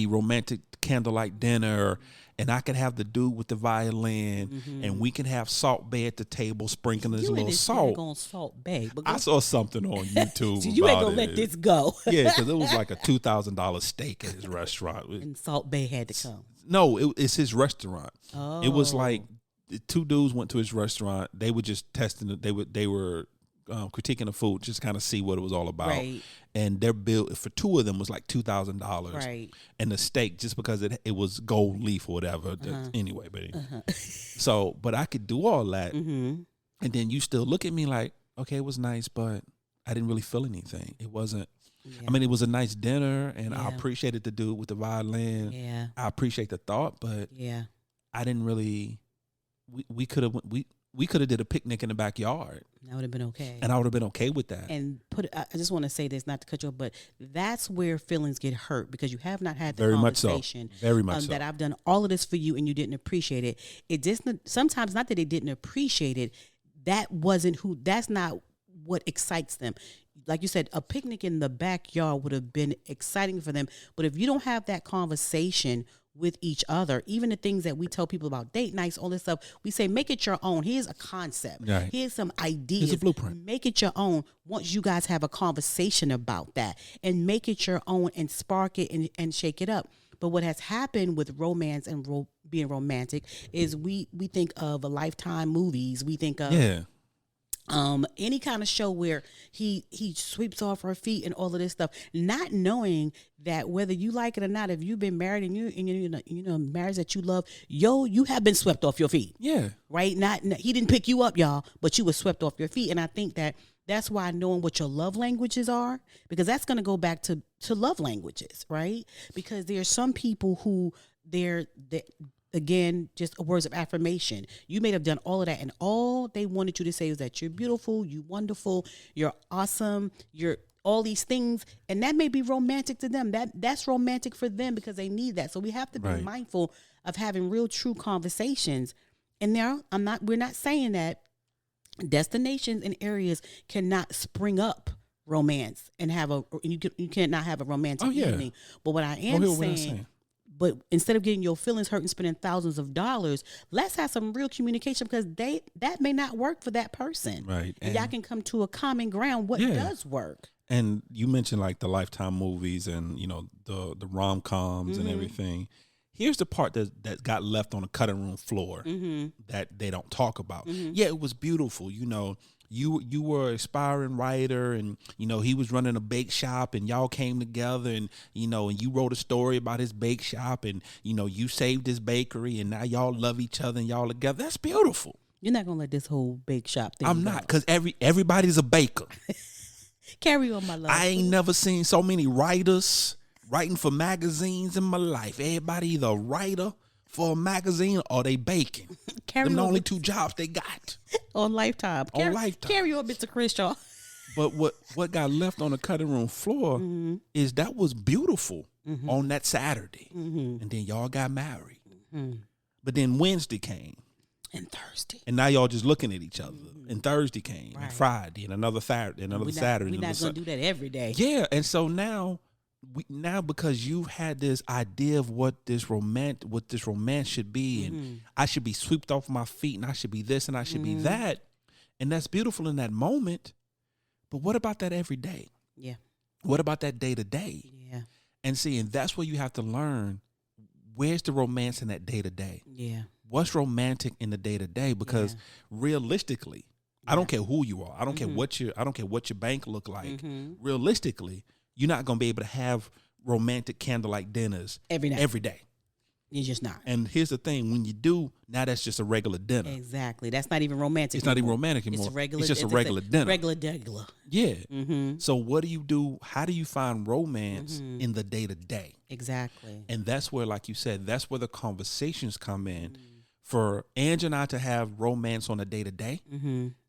romantic candlelight dinner, and I could have the dude with the violin, and we can have Salt Bae at the table sprinkling his little salt. On Salt Bae. I saw something on YouTube. So you ain't gonna about let this go. Yeah, because it was like a $2,000 steak at his restaurant. And Salt Bae had to come. No, it's his restaurant. Oh. It was like the two dudes went to his restaurant. They were just testing it. They were critiquing the food, just kind of see what it was all about. Right. And their bill for two of them was like $2,000. Right. And the steak, just because it was gold leaf or whatever. Anyway, but so, but I could do all that, and then you still look at me like, okay, it was nice, but I didn't really feel anything. It wasn't. Yeah. I mean, it was a nice dinner, and I appreciated the dude with the violin. Yeah. I appreciate the thought, but I didn't really. We could have did a picnic in the backyard. That would have been okay. And I would have been okay with that. And I just want to say this, not to cut you off, but that's where feelings get hurt, because you have not had the conversation. Very much so. That I've done all of this for you and you didn't appreciate it. It just sometimes not that they didn't appreciate it. That's not what excites them. Like you said, a picnic in the backyard would have been exciting for them. But if you don't have that conversation with each other, even the things that we tell people about date nights, all this stuff, we say, make it your own. Here's a concept. Right. Here's some ideas. Here's a blueprint. Make it your own once you guys have a conversation about that, and make it your own and spark it and shake it up. But what has happened with romance and being romantic is we think of a Lifetime movies. We think of any kind of show where he sweeps off her feet and all of this stuff, not knowing that whether you like it or not, if you've been married and you know marriage that you love, you have been swept off your feet. Yeah. Right? Not he didn't pick you up, y'all, but you were swept off your feet. And I think that's why knowing what your love languages are, because that's going to go back to love languages, right? Because there are some people who they're again, just words of affirmation. You may have done all of that, and all they wanted you to say was that you're beautiful, you're wonderful, you're awesome, you're all these things, and that may be romantic to them. That's romantic for them because they need that. So we have to be mindful of having real, true conversations. And we're not saying that destinations and areas cannot spring up romance and you cannot have a romantic evening. But what I am saying. But instead of getting your feelings hurt and spending thousands of dollars, let's have some real communication, because that may not work for that person. Right. And y'all can come to a common ground what does work. And you mentioned like the Lifetime movies and, the rom-coms and everything. Here's the part that got left on the cutting room floor that they don't talk about. Yeah, it was beautiful. You were an aspiring writer, and he was running a bake shop, and y'all came together, and and you wrote a story about his bake shop, and you saved his bakery, and now y'all love each other and y'all together. That's beautiful. You're not gonna let this whole bake shop thing. I'm not, because everybody's a baker. Carry on, my love. I ain't never seen so many writers writing for magazines in my life. Everybody either a writer for a magazine or they baking. Them the only two jobs they got. On Lifetime. Carry on, Mr. Crenshaw. But what got left on the cutting room floor is that was beautiful on that Saturday. And then y'all got married. But then Wednesday came. And Thursday. And now y'all just looking at each other. And Thursday came. Right. And Friday. And another Saturday. And another Saturday. We're not going to do that every day. Yeah. And so now because you've had this idea of what this romance should be, and I should be swept off my feet, and I should be this, and I should be that, and that's beautiful in that moment. But what about that every day? Yeah. What about that day to day? Yeah. And that's where you have to learn, where's the romance in that day to day? Yeah. What's romantic in the day to day? Because realistically, I don't care who you are. I don't care what your bank look like. Realistically, you're not going to be able to have romantic candlelight dinners every day. You're just not. And here's the thing. When you do, now that's just a regular dinner. Exactly. That's not even romantic It's not even romantic anymore. It's just a regular dinner. Regular. Yeah. So what do you do? How do you find romance in the day-to-day? Exactly. And that's where, like you said, that's where the conversations come in. For Angie and I to have romance on a day-to-day,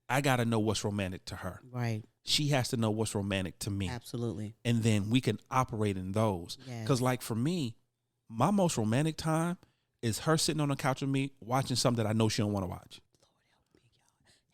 I got to know what's romantic to her. Right. She has to know what's romantic to me. Absolutely. And then we can operate in those. Because like for me, my most romantic time is her sitting on the couch with me watching something that I know she don't want to watch. Lord, help me,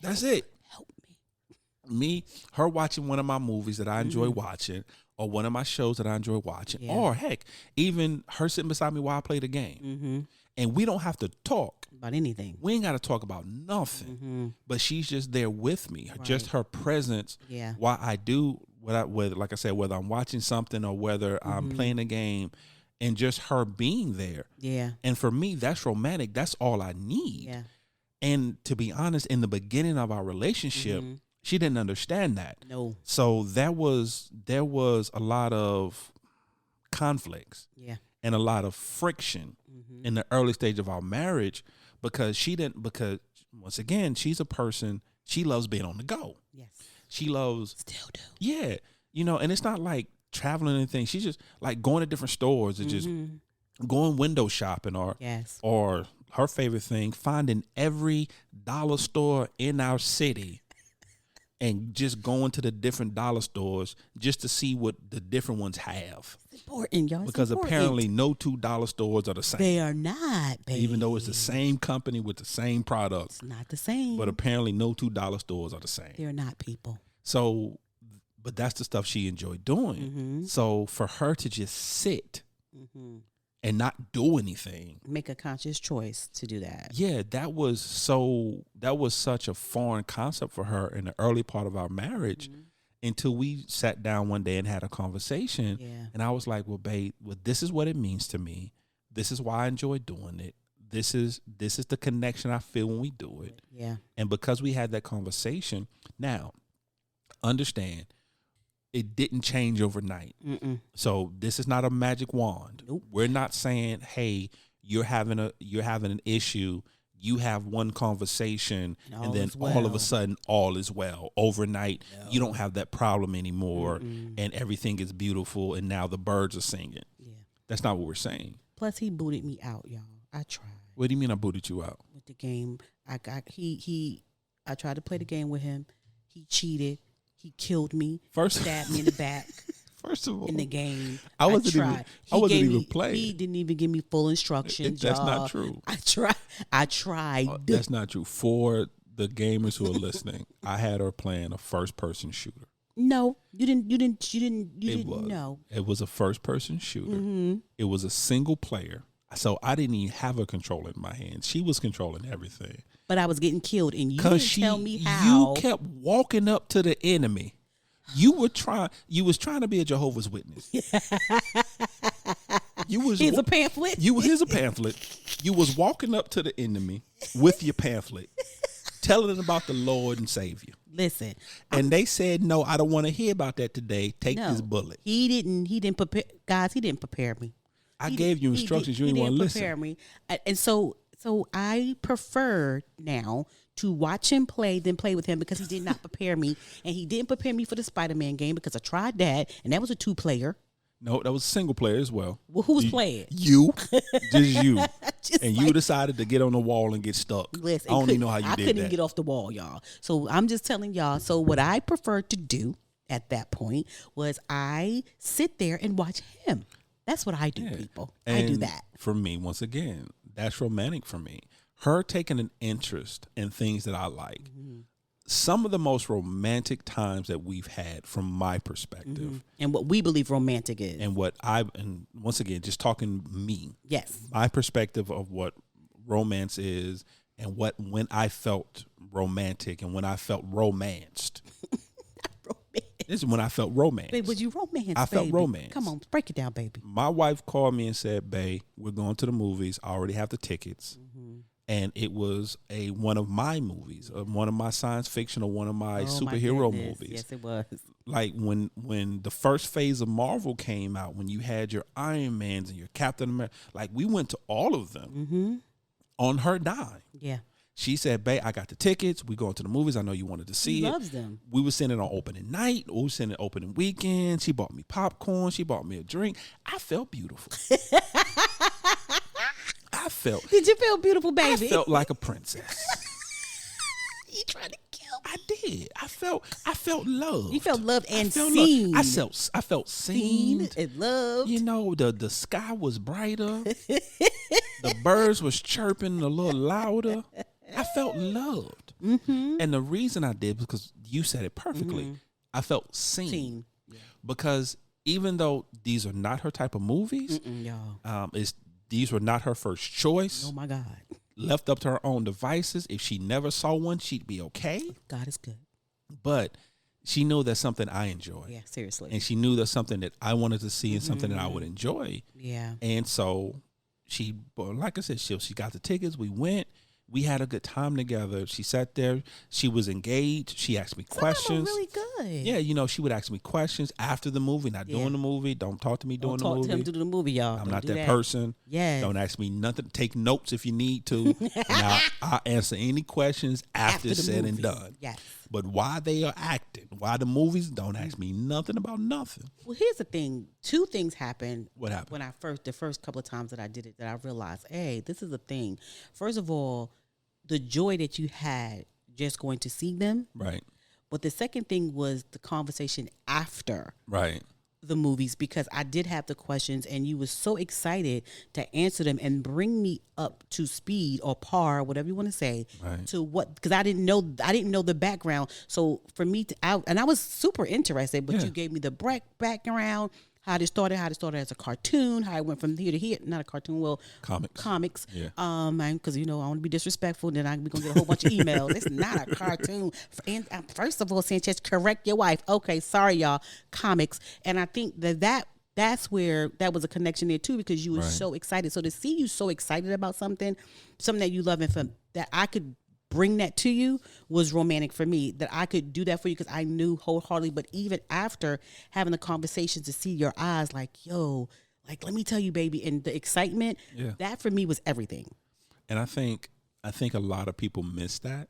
God. That's it. Help me. Me, her watching one of my movies that I enjoy watching, or one of my shows that I enjoy watching, or heck, even her sitting beside me while I play the game. And we don't have to talk about anything. We ain't got to talk about nothing. But she's just there with me. Right. Just her presence. Yeah. While I do whether like I said, whether I'm watching something or whether I'm playing a game, and just her being there. Yeah. And for me, that's romantic. That's all I need. Yeah. And to be honest, in the beginning of our relationship, she didn't understand that. No. So there was a lot of conflicts. Yeah. And a lot of friction in the early stage of our marriage because once again, she's a person, she loves being on the go. Yes. She loves. Still do. Yeah. And it's not like traveling or anything. She's just like going to different stores or just going window shopping or her favorite thing, finding every dollar store in our city and just going to the different dollar stores just to see what the different ones have. It's important, y'all. Because apparently no $2 stores are the same. They are not, baby. Even though it's the same company with the same products. It's not the same. But apparently no $2 stores are the same. They're not, people. So, but that's the stuff she enjoyed doing. So for her to just sit and not do anything. Make a conscious choice to do that. Yeah, that was such a foreign concept for her in the early part of our marriage until we sat down one day and had a conversation. Yeah. And I was like, well, babe, this is what it means to me. This is why I enjoy doing it. This is the connection I feel when we do it. Yeah. And because we had that conversation, now understand, it didn't change overnight. So this is not a magic wand. Nope. We're not saying, hey, you're having an issue. You have one conversation and then all of a sudden all is well. Overnight, you don't have that problem anymore and everything is beautiful and now the birds are singing. Yeah. That's not what we're saying. Plus he booted me out, y'all. I tried. What do you mean I booted you out? With the game. I tried to play the game with him. He cheated. He killed me. Stabbed me in the back. First of all, in the game, I wasn't even playing. He didn't even give me full instructions. That's not true. I tried. That's not true. For the gamers who are listening, I had her playing a first-person shooter. No, you didn't know. It was a first-person shooter. It was a single player. So I didn't even have a controller in my hands. She was controlling everything. But I was getting killed, and you didn't tell me how. You kept walking up to the enemy. You was trying to be a Jehovah's Witness. Here's a pamphlet. Here's a pamphlet. You was walking up to the enemy with your pamphlet, telling them about the Lord and Savior. Listen. And they said, no, I don't want to hear about that today. Take this bullet. He didn't prepare. Guys, he didn't prepare me. I gave you instructions. You didn't want to listen. Prepare me. And so I prefer now to watch him play than play with him because he did not prepare me. And he didn't prepare me for the Spider-Man game because I tried that, and that was a 2-player. No, that was a single player as well. Well, who was playing? You. Just you. You decided to get on the wall and get stuck. Listen, I don't even know how you did that. I couldn't get off the wall, y'all. So I'm just telling y'all. So what I preferred to do at that point was I sit there and watch him. That's what I do, people. And I do that. For me, once again, that's romantic for me. Her taking an interest in things that I like. Some of the most romantic times that we've had from my perspective. And what we believe romantic is. And once again, just talking me. Yes. My perspective of what romance is and when I felt romantic and when I felt romanced. This is when I felt romance. Babe, was you romance? I felt romance. Come on, break it down, baby. My wife called me and said, babe, we're going to the movies. I already have the tickets. And it was one of my movies, one of my science fiction or one of my superhero movies. Yes, it was. Like when the first phase of Marvel came out, when you had your Iron Mans and your Captain America, like we went to all of them on her dime. Yeah. She said, babe, I got the tickets. We going to the movies. I know you wanted to see it. She loves them. We were sending it on opening night. We were sending it opening weekend. She bought me popcorn. She bought me a drink. I felt beautiful. I felt. Did you feel beautiful, baby? I felt like a princess. You trying to kill me? I did. I felt loved. You felt loved and seen. seen. I felt seen and loved. You know, the sky was brighter. The birds was chirping a little louder. I felt loved. And the reason I did, because you said it perfectly, I felt seen. Yeah. Because even though these are not her type of movies, these were not her first choice. Oh my God. Left up to her own devices. If she never saw one, she'd be okay. God is good. But she knew that's something I enjoy. Yeah, seriously. And she knew that's something that I wanted to see and something that I would enjoy. Yeah. And so she, like I said, she got the tickets. We went. We had a good time together. She sat there. She was engaged. She asked me questions. Really good. Yeah, you know, she would ask me questions after the movie, not during the movie. Don't talk to me during the movie. Don't talk to him through the movie, y'all. I'm not that person. Yeah. Don't ask me nothing. Take notes if you need to. And I'll answer any questions after it's said and done. Yes. But why they are acting, why the movies, don't ask me nothing about nothing. Well, here's the thing. Two things happened. What happened? When the first couple of times that I did it, that I realized, hey, this is a thing. First of all, the joy that you had just going to see them. Right. But the second thing was the conversation after. Right. The movies, because I did have the questions and you was so excited to answer them and bring me up to speed or par, whatever you want to say, to what, because I didn't know the background. So for me and I was super interested, but you gave me the background, how it started as a cartoon, how it went from here to here, not a cartoon, well, comics. Yeah. Because I want to be disrespectful, then I'm gonna get a whole bunch of emails. It's not a cartoon. And first of all, Sanchez, correct your wife. Okay, sorry, y'all. Comics, and I think that's where that was a connection there too, because you were so excited. So to see you so excited about something that you love, and for that I could bring that to you was romantic for me, that I could do that for you, because I knew wholeheartedly. But even after having the conversation, to see your eyes like, yo, like, let me tell you, baby, and the excitement, that for me was everything. And I think a lot of people miss that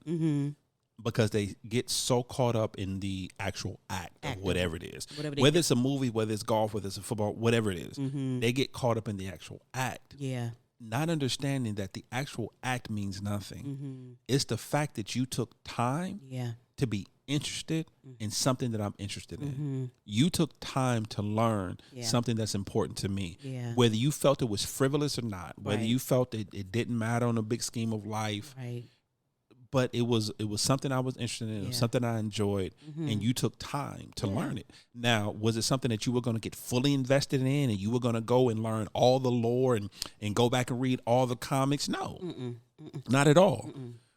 because they get so caught up in the actual act of whatever it is. Whether it's a movie, whether it's golf, whether it's a football, whatever it is, they get caught up in the actual act. Yeah. Not understanding that the actual act means nothing. It's the fact that you took time to be interested in something that I'm interested in. You took time to learn something that's important to me. Whether you felt it was frivolous or not, whether you felt it didn't matter on the big scheme of life. But it was something I was interested in. It was something I enjoyed, and you took time to learn it. Now, was it something that you were going to get fully invested in, and you were going to go and learn all the lore and go back and read all the comics? No, not at all.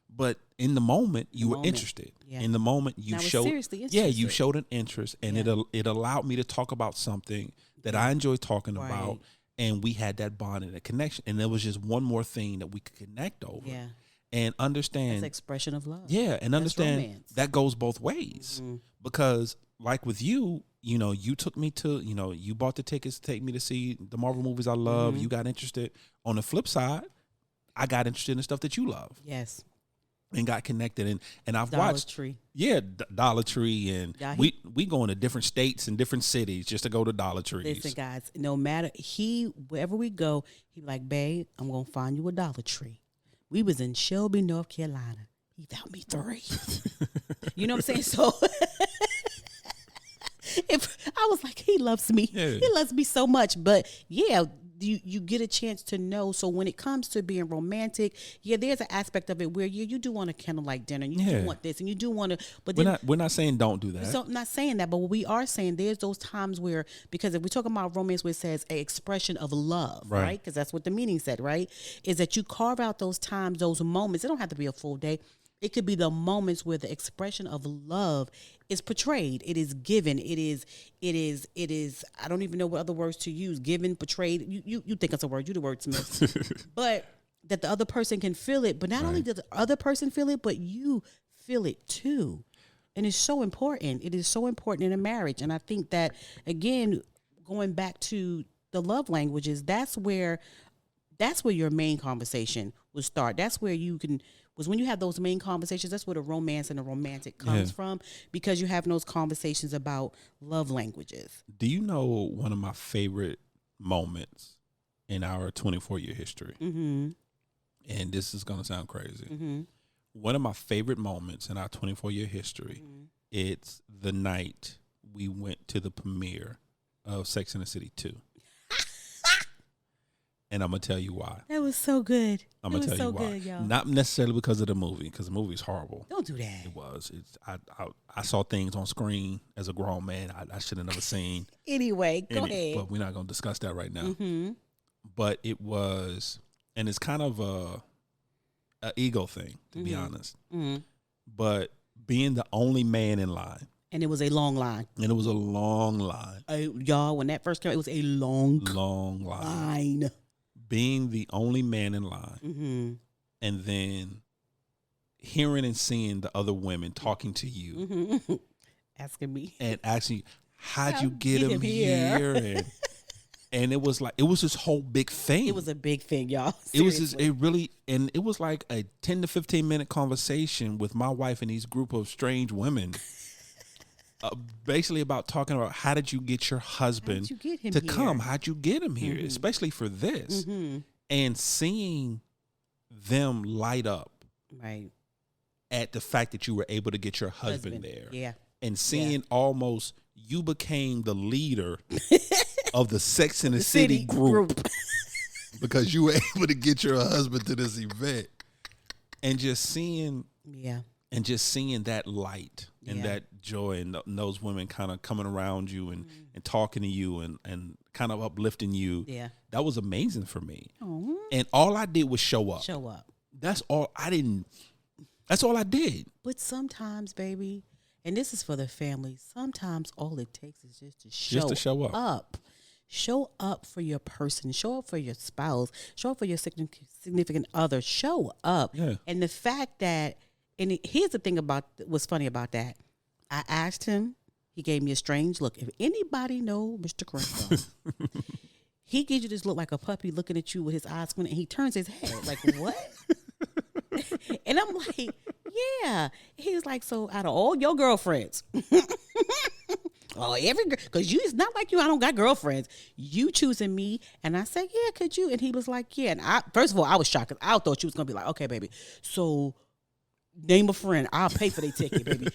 But in the moment, you were interested. In the moment, you showed you showed an interest, and it allowed me to talk about something that I enjoy talking about, and we had that bond and a connection. And there was just one more thing that we could connect over. And understand that's expression of love. Yeah, and understand that goes both ways. Because like with you, you took me to, you bought the tickets to take me to see the Marvel movies I love. You got interested. On the flip side, I got interested in the stuff that you love. Yes. And got connected, and I've Dollar watched Tree. Dollar Tree, and we going to different states and different cities just to go to Dollar Trees. Listen, guys, no matter wherever we go, he like, babe, I'm gonna find you a Dollar Tree. We was in Shelby, North Carolina. He found me 3. You know what I'm saying? So if I was like, he loves me. He loves me so much. But you get a chance to know. So when it comes to being romantic, there's an aspect of it where you do want a candlelight dinner. You do want this, and you do want to. But we're not saying don't do that. So I'm not saying that, but what we are saying, there's those times where, because if we're talking about romance, where it says a expression of love, right? Because that's what the meaning said, right? Is that you carve out those times, those moments. It don't have to be a full day. It could be the moments where the expression of love is portrayed. It is given. It is. I don't even know what other words to use. Given, portrayed. You think it's a word. You the wordsmith. But that the other person can feel it. But not only does the other person feel it, but you feel it too. And it's so important. It is so important in a marriage. And I think that, again, going back to the love languages, that's where your main conversation will start. That's where you can. Was when you have those main conversations, that's where the romance and the romantic comes from, because you're having those conversations about love languages. Do you know one of my favorite moments in our 24-year history. Mm-hmm. And this is going to sound crazy. Mm-hmm. One of my favorite moments in our 24-year history, it's the night we went to the premiere of Sex and the City 2. And I'm going to tell you why. That was so good. I'm going to tell you why. Good, y'all. Not necessarily because of the movie, because the movie's horrible. Don't do that. It was. I saw things on screen as a grown man I should have never seen. Anyway, go ahead. But we're not going to discuss that right now. Mm-hmm. But it was, and it's kind of a ego thing, to be honest. Mm-hmm. But being the only man in line. And it was a long line. And it was a long line. Y'all, when that first came out, it was a long line. Being the only man in line. Mm-hmm. And then hearing and seeing the other women talking to you. Mm-hmm. Asking me. And asking, how'd you get him here? And it was this whole big thing. It was a big thing, y'all. Seriously. It was like a 10 to 15 minute conversation with my wife and these group of strange women. Basically about talking about how did you get your husband to come? How'd you get him here? Especially for this. And seeing them light up at the fact that you were able to get your husband there. Yeah. And seeing almost you became the leader of the Sex and the City group because you were able to get your husband to this event. And just seeing that light and that joy and those women kind of coming around you and talking to you and kind of uplifting you. Yeah. That was amazing for me. Aww. And all I did was show up. That's all I did. But sometimes, baby, and this is for the family, sometimes all it takes is just to show up. Show up for your person. Show up for your spouse. Show up for your significant other. Show up. Yeah. And the fact that, here's the thing about what's funny about that. I asked him. He gave me a strange look. If anybody know Mr. Crenshaw, he gives you this look like a puppy looking at you with his eyes squinting, and he turns his head like, what? And I'm like, yeah. He was like, so out of all your girlfriends, every girl, because it's not like you, I don't got girlfriends. You choosing me. And I said, yeah, could you? And he was like, yeah. And first of all, I was shocked because I thought she was going to be like, okay, baby, so name a friend. I'll pay for their ticket, baby.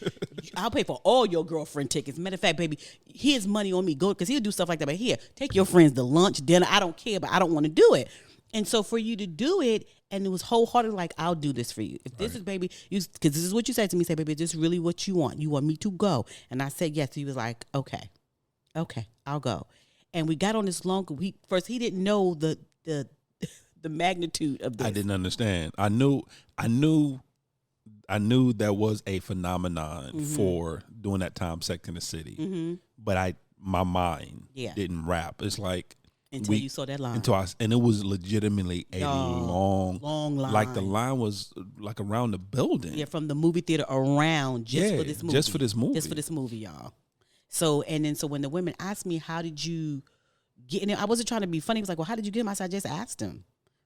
I'll pay for all your girlfriend tickets. Matter of fact, baby, here's money on me. Go, because he'll do stuff like that. But here, take your friends to lunch, dinner. I don't care, but I don't want to do it. And so for you to do it, and it was wholehearted, like, I'll do this for you. If this is, baby, because this is what you said to me, say, baby, is this really what you want? You want me to go? And I said yes. He was like, okay, I'll go. And we got on this long. He didn't know the magnitude of this. I didn't understand. I knew there was a phenomenon for during that time, Sex in the City, but my mind didn't wrap. It's like until you saw that line. And it was legitimately a long line. Like the line was like around the building. Yeah, from the movie theater around for this movie. Just for this movie. Just for this movie, y'all. So when the women asked me, how did you get in? I wasn't trying to be funny. He was like, well, how did you get him? I said, I just asked him.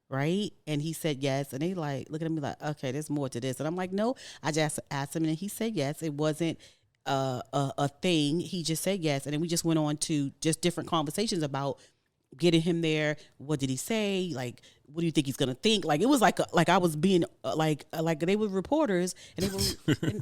Right? And he said yes. And they like looking at me like, okay, there's more to this. And I'm like, no, I just asked him and he said yes. It wasn't a thing. He just said yes. And then we just went on to just different conversations about getting him there. What did he say? Like, what do you think he's gonna think? Like, it was like I was being like they were reporters and they were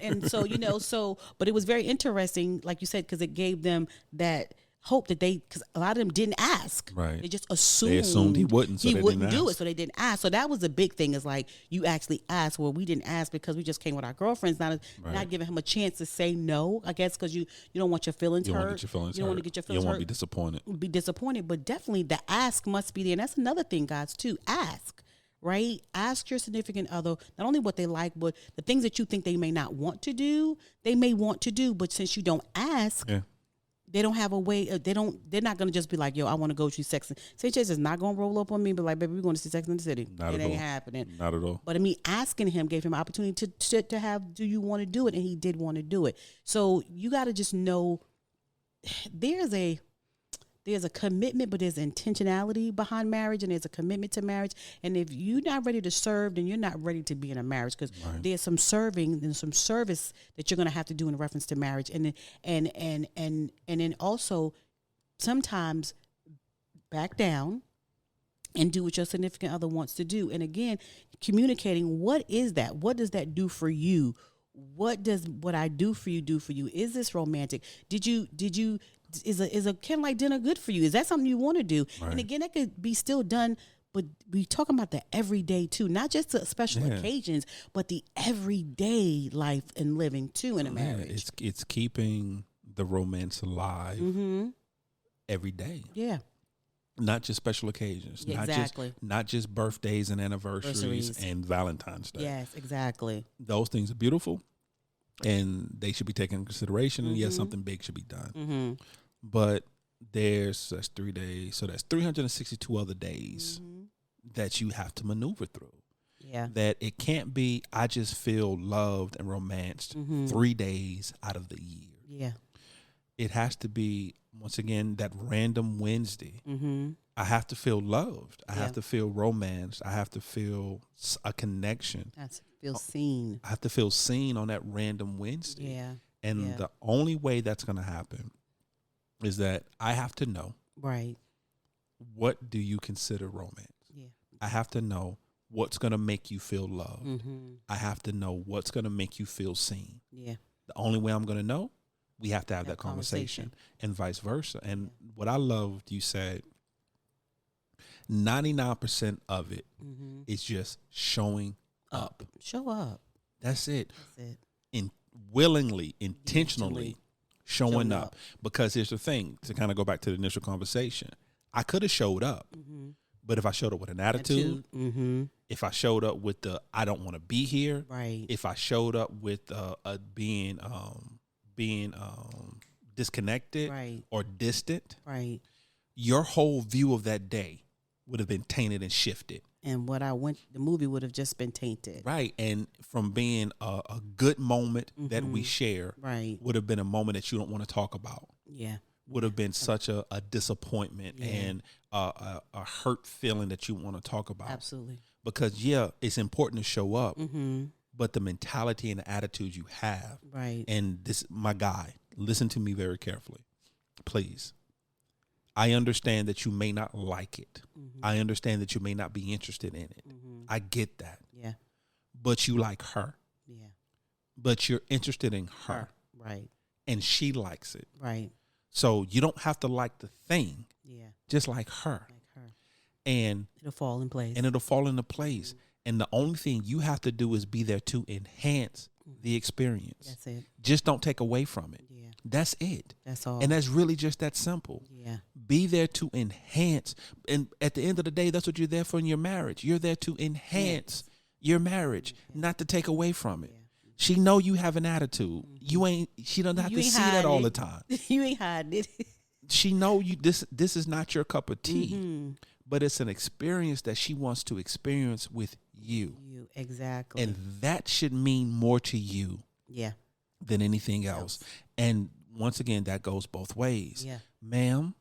and so but it was very interesting, like you said, because it gave them that hope that because a lot of them didn't ask. Right. They just assumed. They assumed he wouldn't, so he they wouldn't didn't do ask. it, so they didn't ask. So that was a big thing. Is like you actually asked. Well, we didn't ask because we just came with our girlfriends. Not giving him a chance to say no. I guess because you don't want your feelings hurt. You don't want to get your feelings hurt. You don't want to be disappointed. But definitely the ask must be there, and that's another thing, guys. Too ask. Right? Ask your significant other not only what they like, but the things that you think they may not want to do. They may want to do, but since you don't ask. Yeah. They don't have a way. They're not going to just be like, yo, I want to go see Sex. St. Chase is not going to roll up on me, but like, baby, we're going to see Sex in the City. It ain't happening. Not at all. But I mean, asking him gave him an opportunity to have, do you want to do it? And he did want to do it. So you got to just know there's a commitment, but there's intentionality behind marriage, and there's a commitment to marriage. And if you're not ready to serve, then you're not ready to be in a marriage, because there's some serving and some service that you're going to have to do in reference to marriage. And then also sometimes back down and do what your significant other wants to do. And again, communicating, what is that? What does that do for you? What does what I do for you do for you? Is this romantic? Is a candlelight dinner good for you? Is that something you want to do? Right. And again, that could be still done, but we talking about the everyday too, not just the special occasions, but the everyday life and living too in a marriage. It's keeping the romance alive every day. Yeah. Not just special occasions. Exactly. Not just birthdays and anniversaries and Valentine's Day. Yes, exactly. Those things are beautiful, and they should be taken into consideration. And yes, something big should be done. But that's 3 days, so that's 362 other days that you have to maneuver through. Yeah. That it can't be, I just feel loved and romanced 3 days out of the year. Yeah. It has to be, once again, that random Wednesday. I have to feel loved. I have to feel romanced. I have to feel a connection. I have to feel seen. I have to feel seen on that random Wednesday. Yeah. And the only way that's going to happen is that I have to know. Right. What do you consider romance? Yeah. I have to know what's going to make you feel loved. I have to know what's going to make you feel seen. Yeah. The only way I'm going to know, we have to have that conversation, and vice versa. And what I loved, you said, 99% of it is just showing up. Show up. That's it. That's it. Willingly, intentionally showing up. Because here's the thing, to kind of go back to the initial conversation, I could have showed up, but if I showed up with an attitude, if I showed up with the I don't want to be here, right? If I showed up with being disconnected, right, or distant, right, your whole view of that day would have been tainted and shifted. And the movie would have just been tainted. Right. And from being a good moment that we share, right, would have been a moment that you don't want to talk about. Yeah. Would have been such a disappointment and a hurt feeling that you want to talk about. Absolutely. Because, it's important to show up, but the mentality and the attitude you have. Right. And this, my guy, listen to me very carefully, please. I understand that you may not like it. I understand that you may not be interested in it. I get that. Yeah. But you like her. Yeah. But you're interested in her. Right. And she likes it. Right. So you don't have to like the thing. Yeah. Just like her. And it'll fall in place. And the only thing you have to do is be there to enhance the experience. That's it. Just don't take away from it. Yeah. That's it. That's all. And that's really just that simple. Yeah. Be there to enhance. And at the end of the day, that's what you're there for in your marriage. You're there to enhance your marriage, not to take away from it. Yeah. She know you have an attitude. She doesn't have to see that all the time. You ain't hiding it. She know you this is not your cup of tea. But it's an experience that she wants to experience with you. Exactly. And that should mean more to you than anything else. And once again, that goes both ways. Yeah. Ma'am,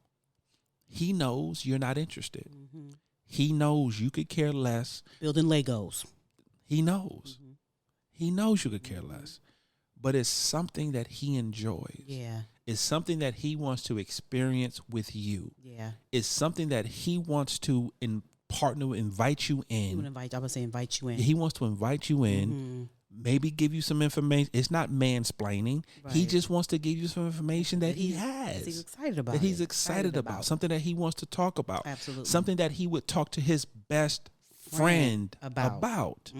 he knows you're not interested. He knows you could care less. Building Legos. He knows. He knows you could care less. But it's something that he enjoys. Yeah. It's something that he wants to experience with you. Yeah. It's something that he wants to invite you in. Invite you in. He wants to invite you in, maybe give you some information. It's not mansplaining. Right. He just wants to give you some information that he has. He's excited about. That he's excited about. Something that he wants to talk about. Absolutely. Something that he would talk to his best friend about.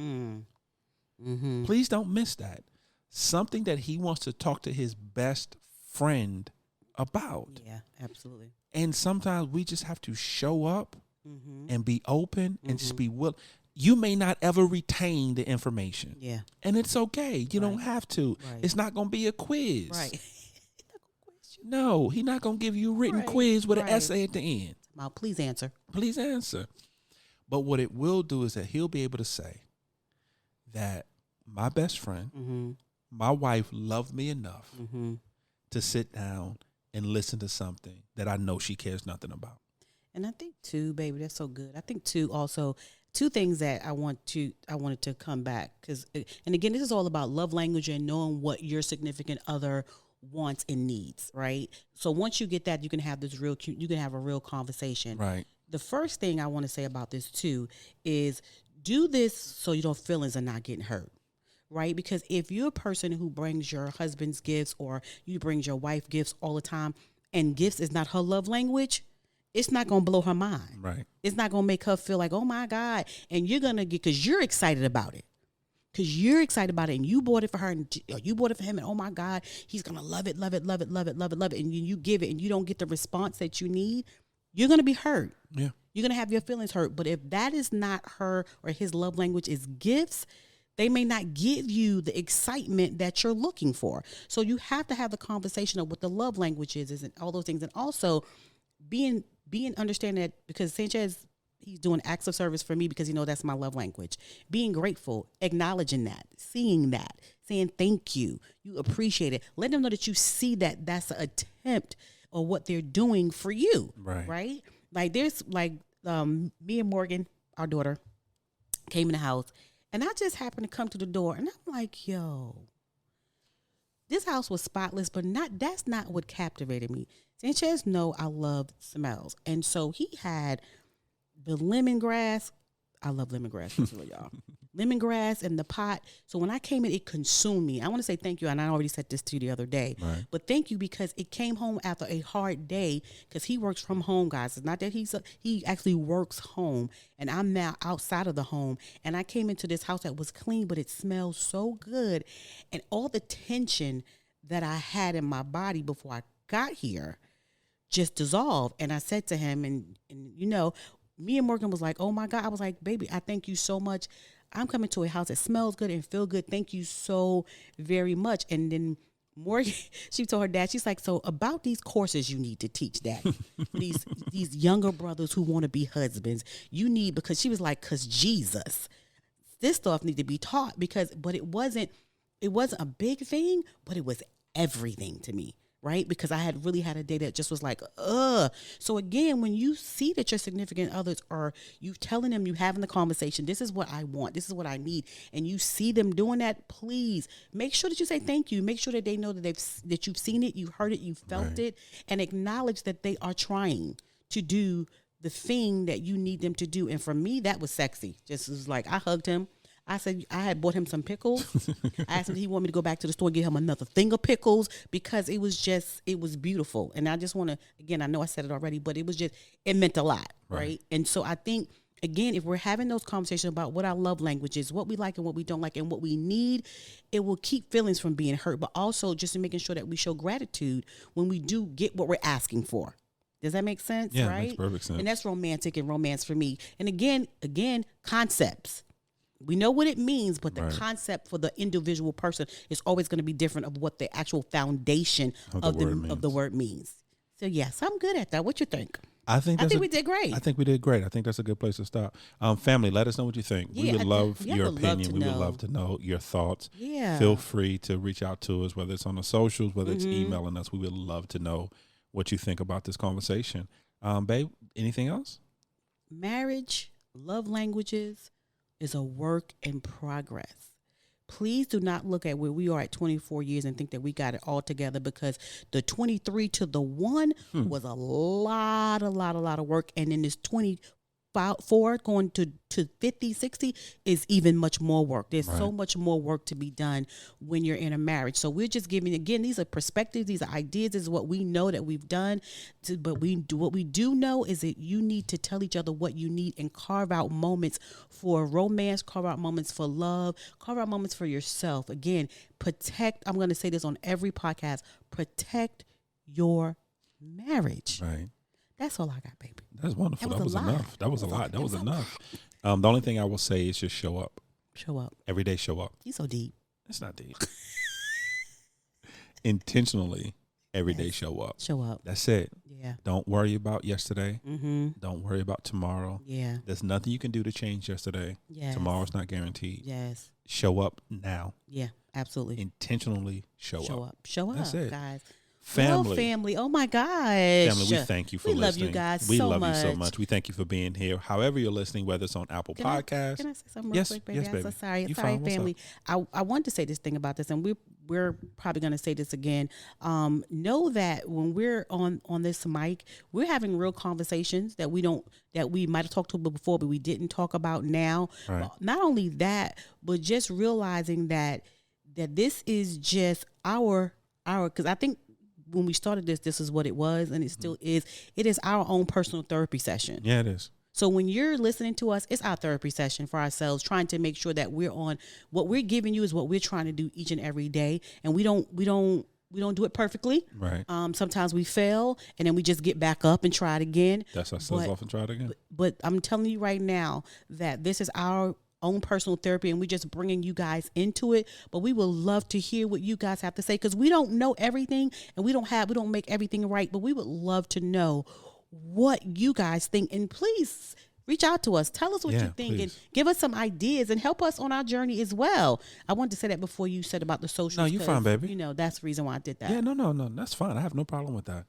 Please don't miss that. Something that he wants to talk to his best friend about. Yeah, absolutely. And sometimes we just have to show up and be open and just be willing. You may not ever retain the information. Yeah. And it's okay. You don't have to. Right. It's not going to be a quiz. Right. No, he's not going to give you a written quiz with an essay at the end. Now, please answer. Please answer. But what it will do is that he'll be able to say that my best friend, my wife loved me enough to sit down and listen to something that I know she cares nothing about. And I think too, baby, that's so good. I think too, also two things that I wanted to come back and again, this is all about love language and knowing what your significant other wants and needs, right? So once you get that, you can have a real conversation. Right. the first thing I want to say about this too is do this so your feelings are not getting hurt. Right? Because if you're a person who brings your husband's gifts or you brings your wife gifts all the time and gifts is not her love language, it's not going to blow her mind. Right. It's not going to make her feel like, oh my God. And you're going to get, because you're excited about it. Because you're excited about it and you bought it for her and you bought it for him and oh my God, he's going to love it, love it, love it, love it, love it, love it. And you give it and you don't get the response that you need, you're going to be hurt. Yeah. You're going to have your feelings hurt. But if that is not her or his love language is gifts, they may not give you the excitement that you're looking for. So you have to have the conversation of what the love language is and all those things. And also being understanding that because Sanchez, he's doing acts of service for me because that's my love language. Being grateful, acknowledging that, seeing that, saying thank you. You appreciate it. Let them know that you see that that's an attempt of what they're doing for you. Right? Like there's like me and Morgan, our daughter, came in the house. And I just happened to come to the door and I'm like, yo, this house was spotless, but that's not what captivated me. Sanchez know I love smells. And so he had the lemongrass. I love lemongrass, y'all. Lemongrass in the pot. So when I came in, it consumed me. I want to say thank you. And I already said this to you the other day. Right. But thank you because it came home after a hard day because he works from home, guys. It's not that he actually works home. And I'm now outside of the home. And I came into this house that was clean, but it smells so good. And all the tension that I had in my body before I got here just dissolved. And I said to him, and me and Morgan was like, oh my God. I was like, baby, I thank you so much. I'm coming to a house that smells good and feel good. Thank you so very much. And then Morgan, she told her dad, she's like, so about these courses you need to teach, Daddy. these younger brothers who want to be husbands, you need, because she was like, because Jesus, this stuff need to be taught but it wasn't a big thing, but it was everything to me. Right? Because I had really had a day that just was like, ugh. So again, when you see that your significant others are, you telling them, you having the conversation, this is what I want, this is what I need, and you see them doing that, please make sure that you say thank you. Make sure that they know that you've seen it, you heard it, you felt it, and acknowledge that they are trying to do the thing that you need them to do. And for me, that was sexy. Just was like, I hugged him. I said I had bought him some pickles. I asked him if he wanted me to go back to the store and get him another thing of pickles because it was beautiful. And I just want to, again, I know I said it already, but it meant a lot, right? And so I think, again, if we're having those conversations about what our love language is, what we like and what we don't like and what we need, it will keep feelings from being hurt, but also just making sure that we show gratitude when we do get what we're asking for. Does that make sense? Yeah, right? Makes perfect sense. And that's romantic and romance for me. And again, concepts. We know what it means, but the concept for the individual person is always going to be different of what the actual foundation of the word means. So yes, I'm good at that. What you think? I think we did great. I think we did great. I think that's a good place to stop. Family, let us know what you think. Yeah, we would love your opinion. We would love to know your thoughts. Yeah. Feel free to reach out to us, whether it's on the socials, whether it's emailing us. We would love to know what you think about this conversation. Babe, anything else? Marriage, love languages is a work in progress. Please do not look at where we are at 24 years and think that we got it all together, because the 23 to the 1 was a lot of work. And then this 24 going to 50, 60 is even much more work. There's so much more work to be done when you're in a marriage. So we're just giving, again, these are perspectives, these are ideas, this is what we know that we've done. But what we do know is that you need to tell each other what you need and carve out moments for romance, carve out moments for love, carve out moments for yourself. Again, protect, I'm going to say this on every podcast, protect your marriage. Right. That's all I got, baby. That's wonderful. That was enough. That was a lot. That was enough. The only thing I will say is just show up. Show up. Every day, show up. He's so deep. It's not deep. Intentionally, every day, show up. Show up. That's it. Yeah. Don't worry about yesterday. Mm-hmm. Don't worry about tomorrow. Yeah. There's nothing you can do to change yesterday. Yes. Tomorrow's not guaranteed. Yes. Show up now. Yeah, absolutely. Intentionally show up. Show up. That's it, guys. Family. Well, family. Oh my gosh. Family, we thank you for listening. We love you guys we so love much. you so much. We thank you for being here. However you're listening, whether it's on Apple Podcasts. Can I say something real quick, baby? Yes, baby. I'm so sorry. You Sorry, fine. family. I wanted to say this thing about this, and we're probably going to say this again. Know that when we're on this mic, we're having real conversations that we might have talked about before, but we didn't talk about now. Right. Not only that, but just realizing that this is just our, because I think when we started this is what it was, and it still is. It is our own personal therapy session. Yeah, it is. So when you're listening to us, it's our therapy session for ourselves, trying to make sure that we're on what we're giving you is what we're trying to do each and every day. And we don't do it perfectly. Right. Sometimes we fail and then we just get back up and try it again. Dust ourselves off and try it again. But I'm telling you right now that this is our own personal therapy, and we're just bringing you guys into it. But we would love to hear what you guys have to say, because we don't know everything and we don't make everything right. But we would love to know what you guys think, and please reach out to us. Tell us what you think, and give us some ideas and help us on our journey as well. I wanted to say that before you said about the socials. No, you fine, baby. That's the reason why I did that. Yeah, no, that's fine. I have no problem with that.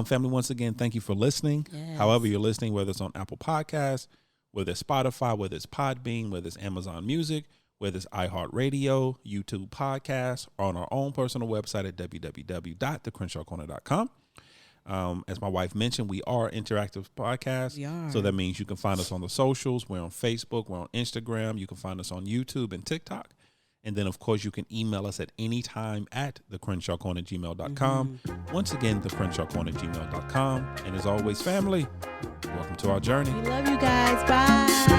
Family, once again, thank you for listening. Yes. However you're listening, whether it's on Apple Podcasts, whether it's Spotify, whether it's Podbean, whether it's Amazon Music, whether it's iHeartRadio, YouTube Podcasts, or on our own personal website at www.thecrenshawcorner.com. As my wife mentioned, we are interactive podcasts. We are. So that means you can find us on the socials. We're on Facebook. We're on Instagram. You can find us on YouTube and TikTok. And then, of course, you can email us at any time at thecrenshawcorner@gmail.com. Once again, thecrenshawcorner@gmail.com. And as always, family, welcome to our journey. We love you guys. Bye.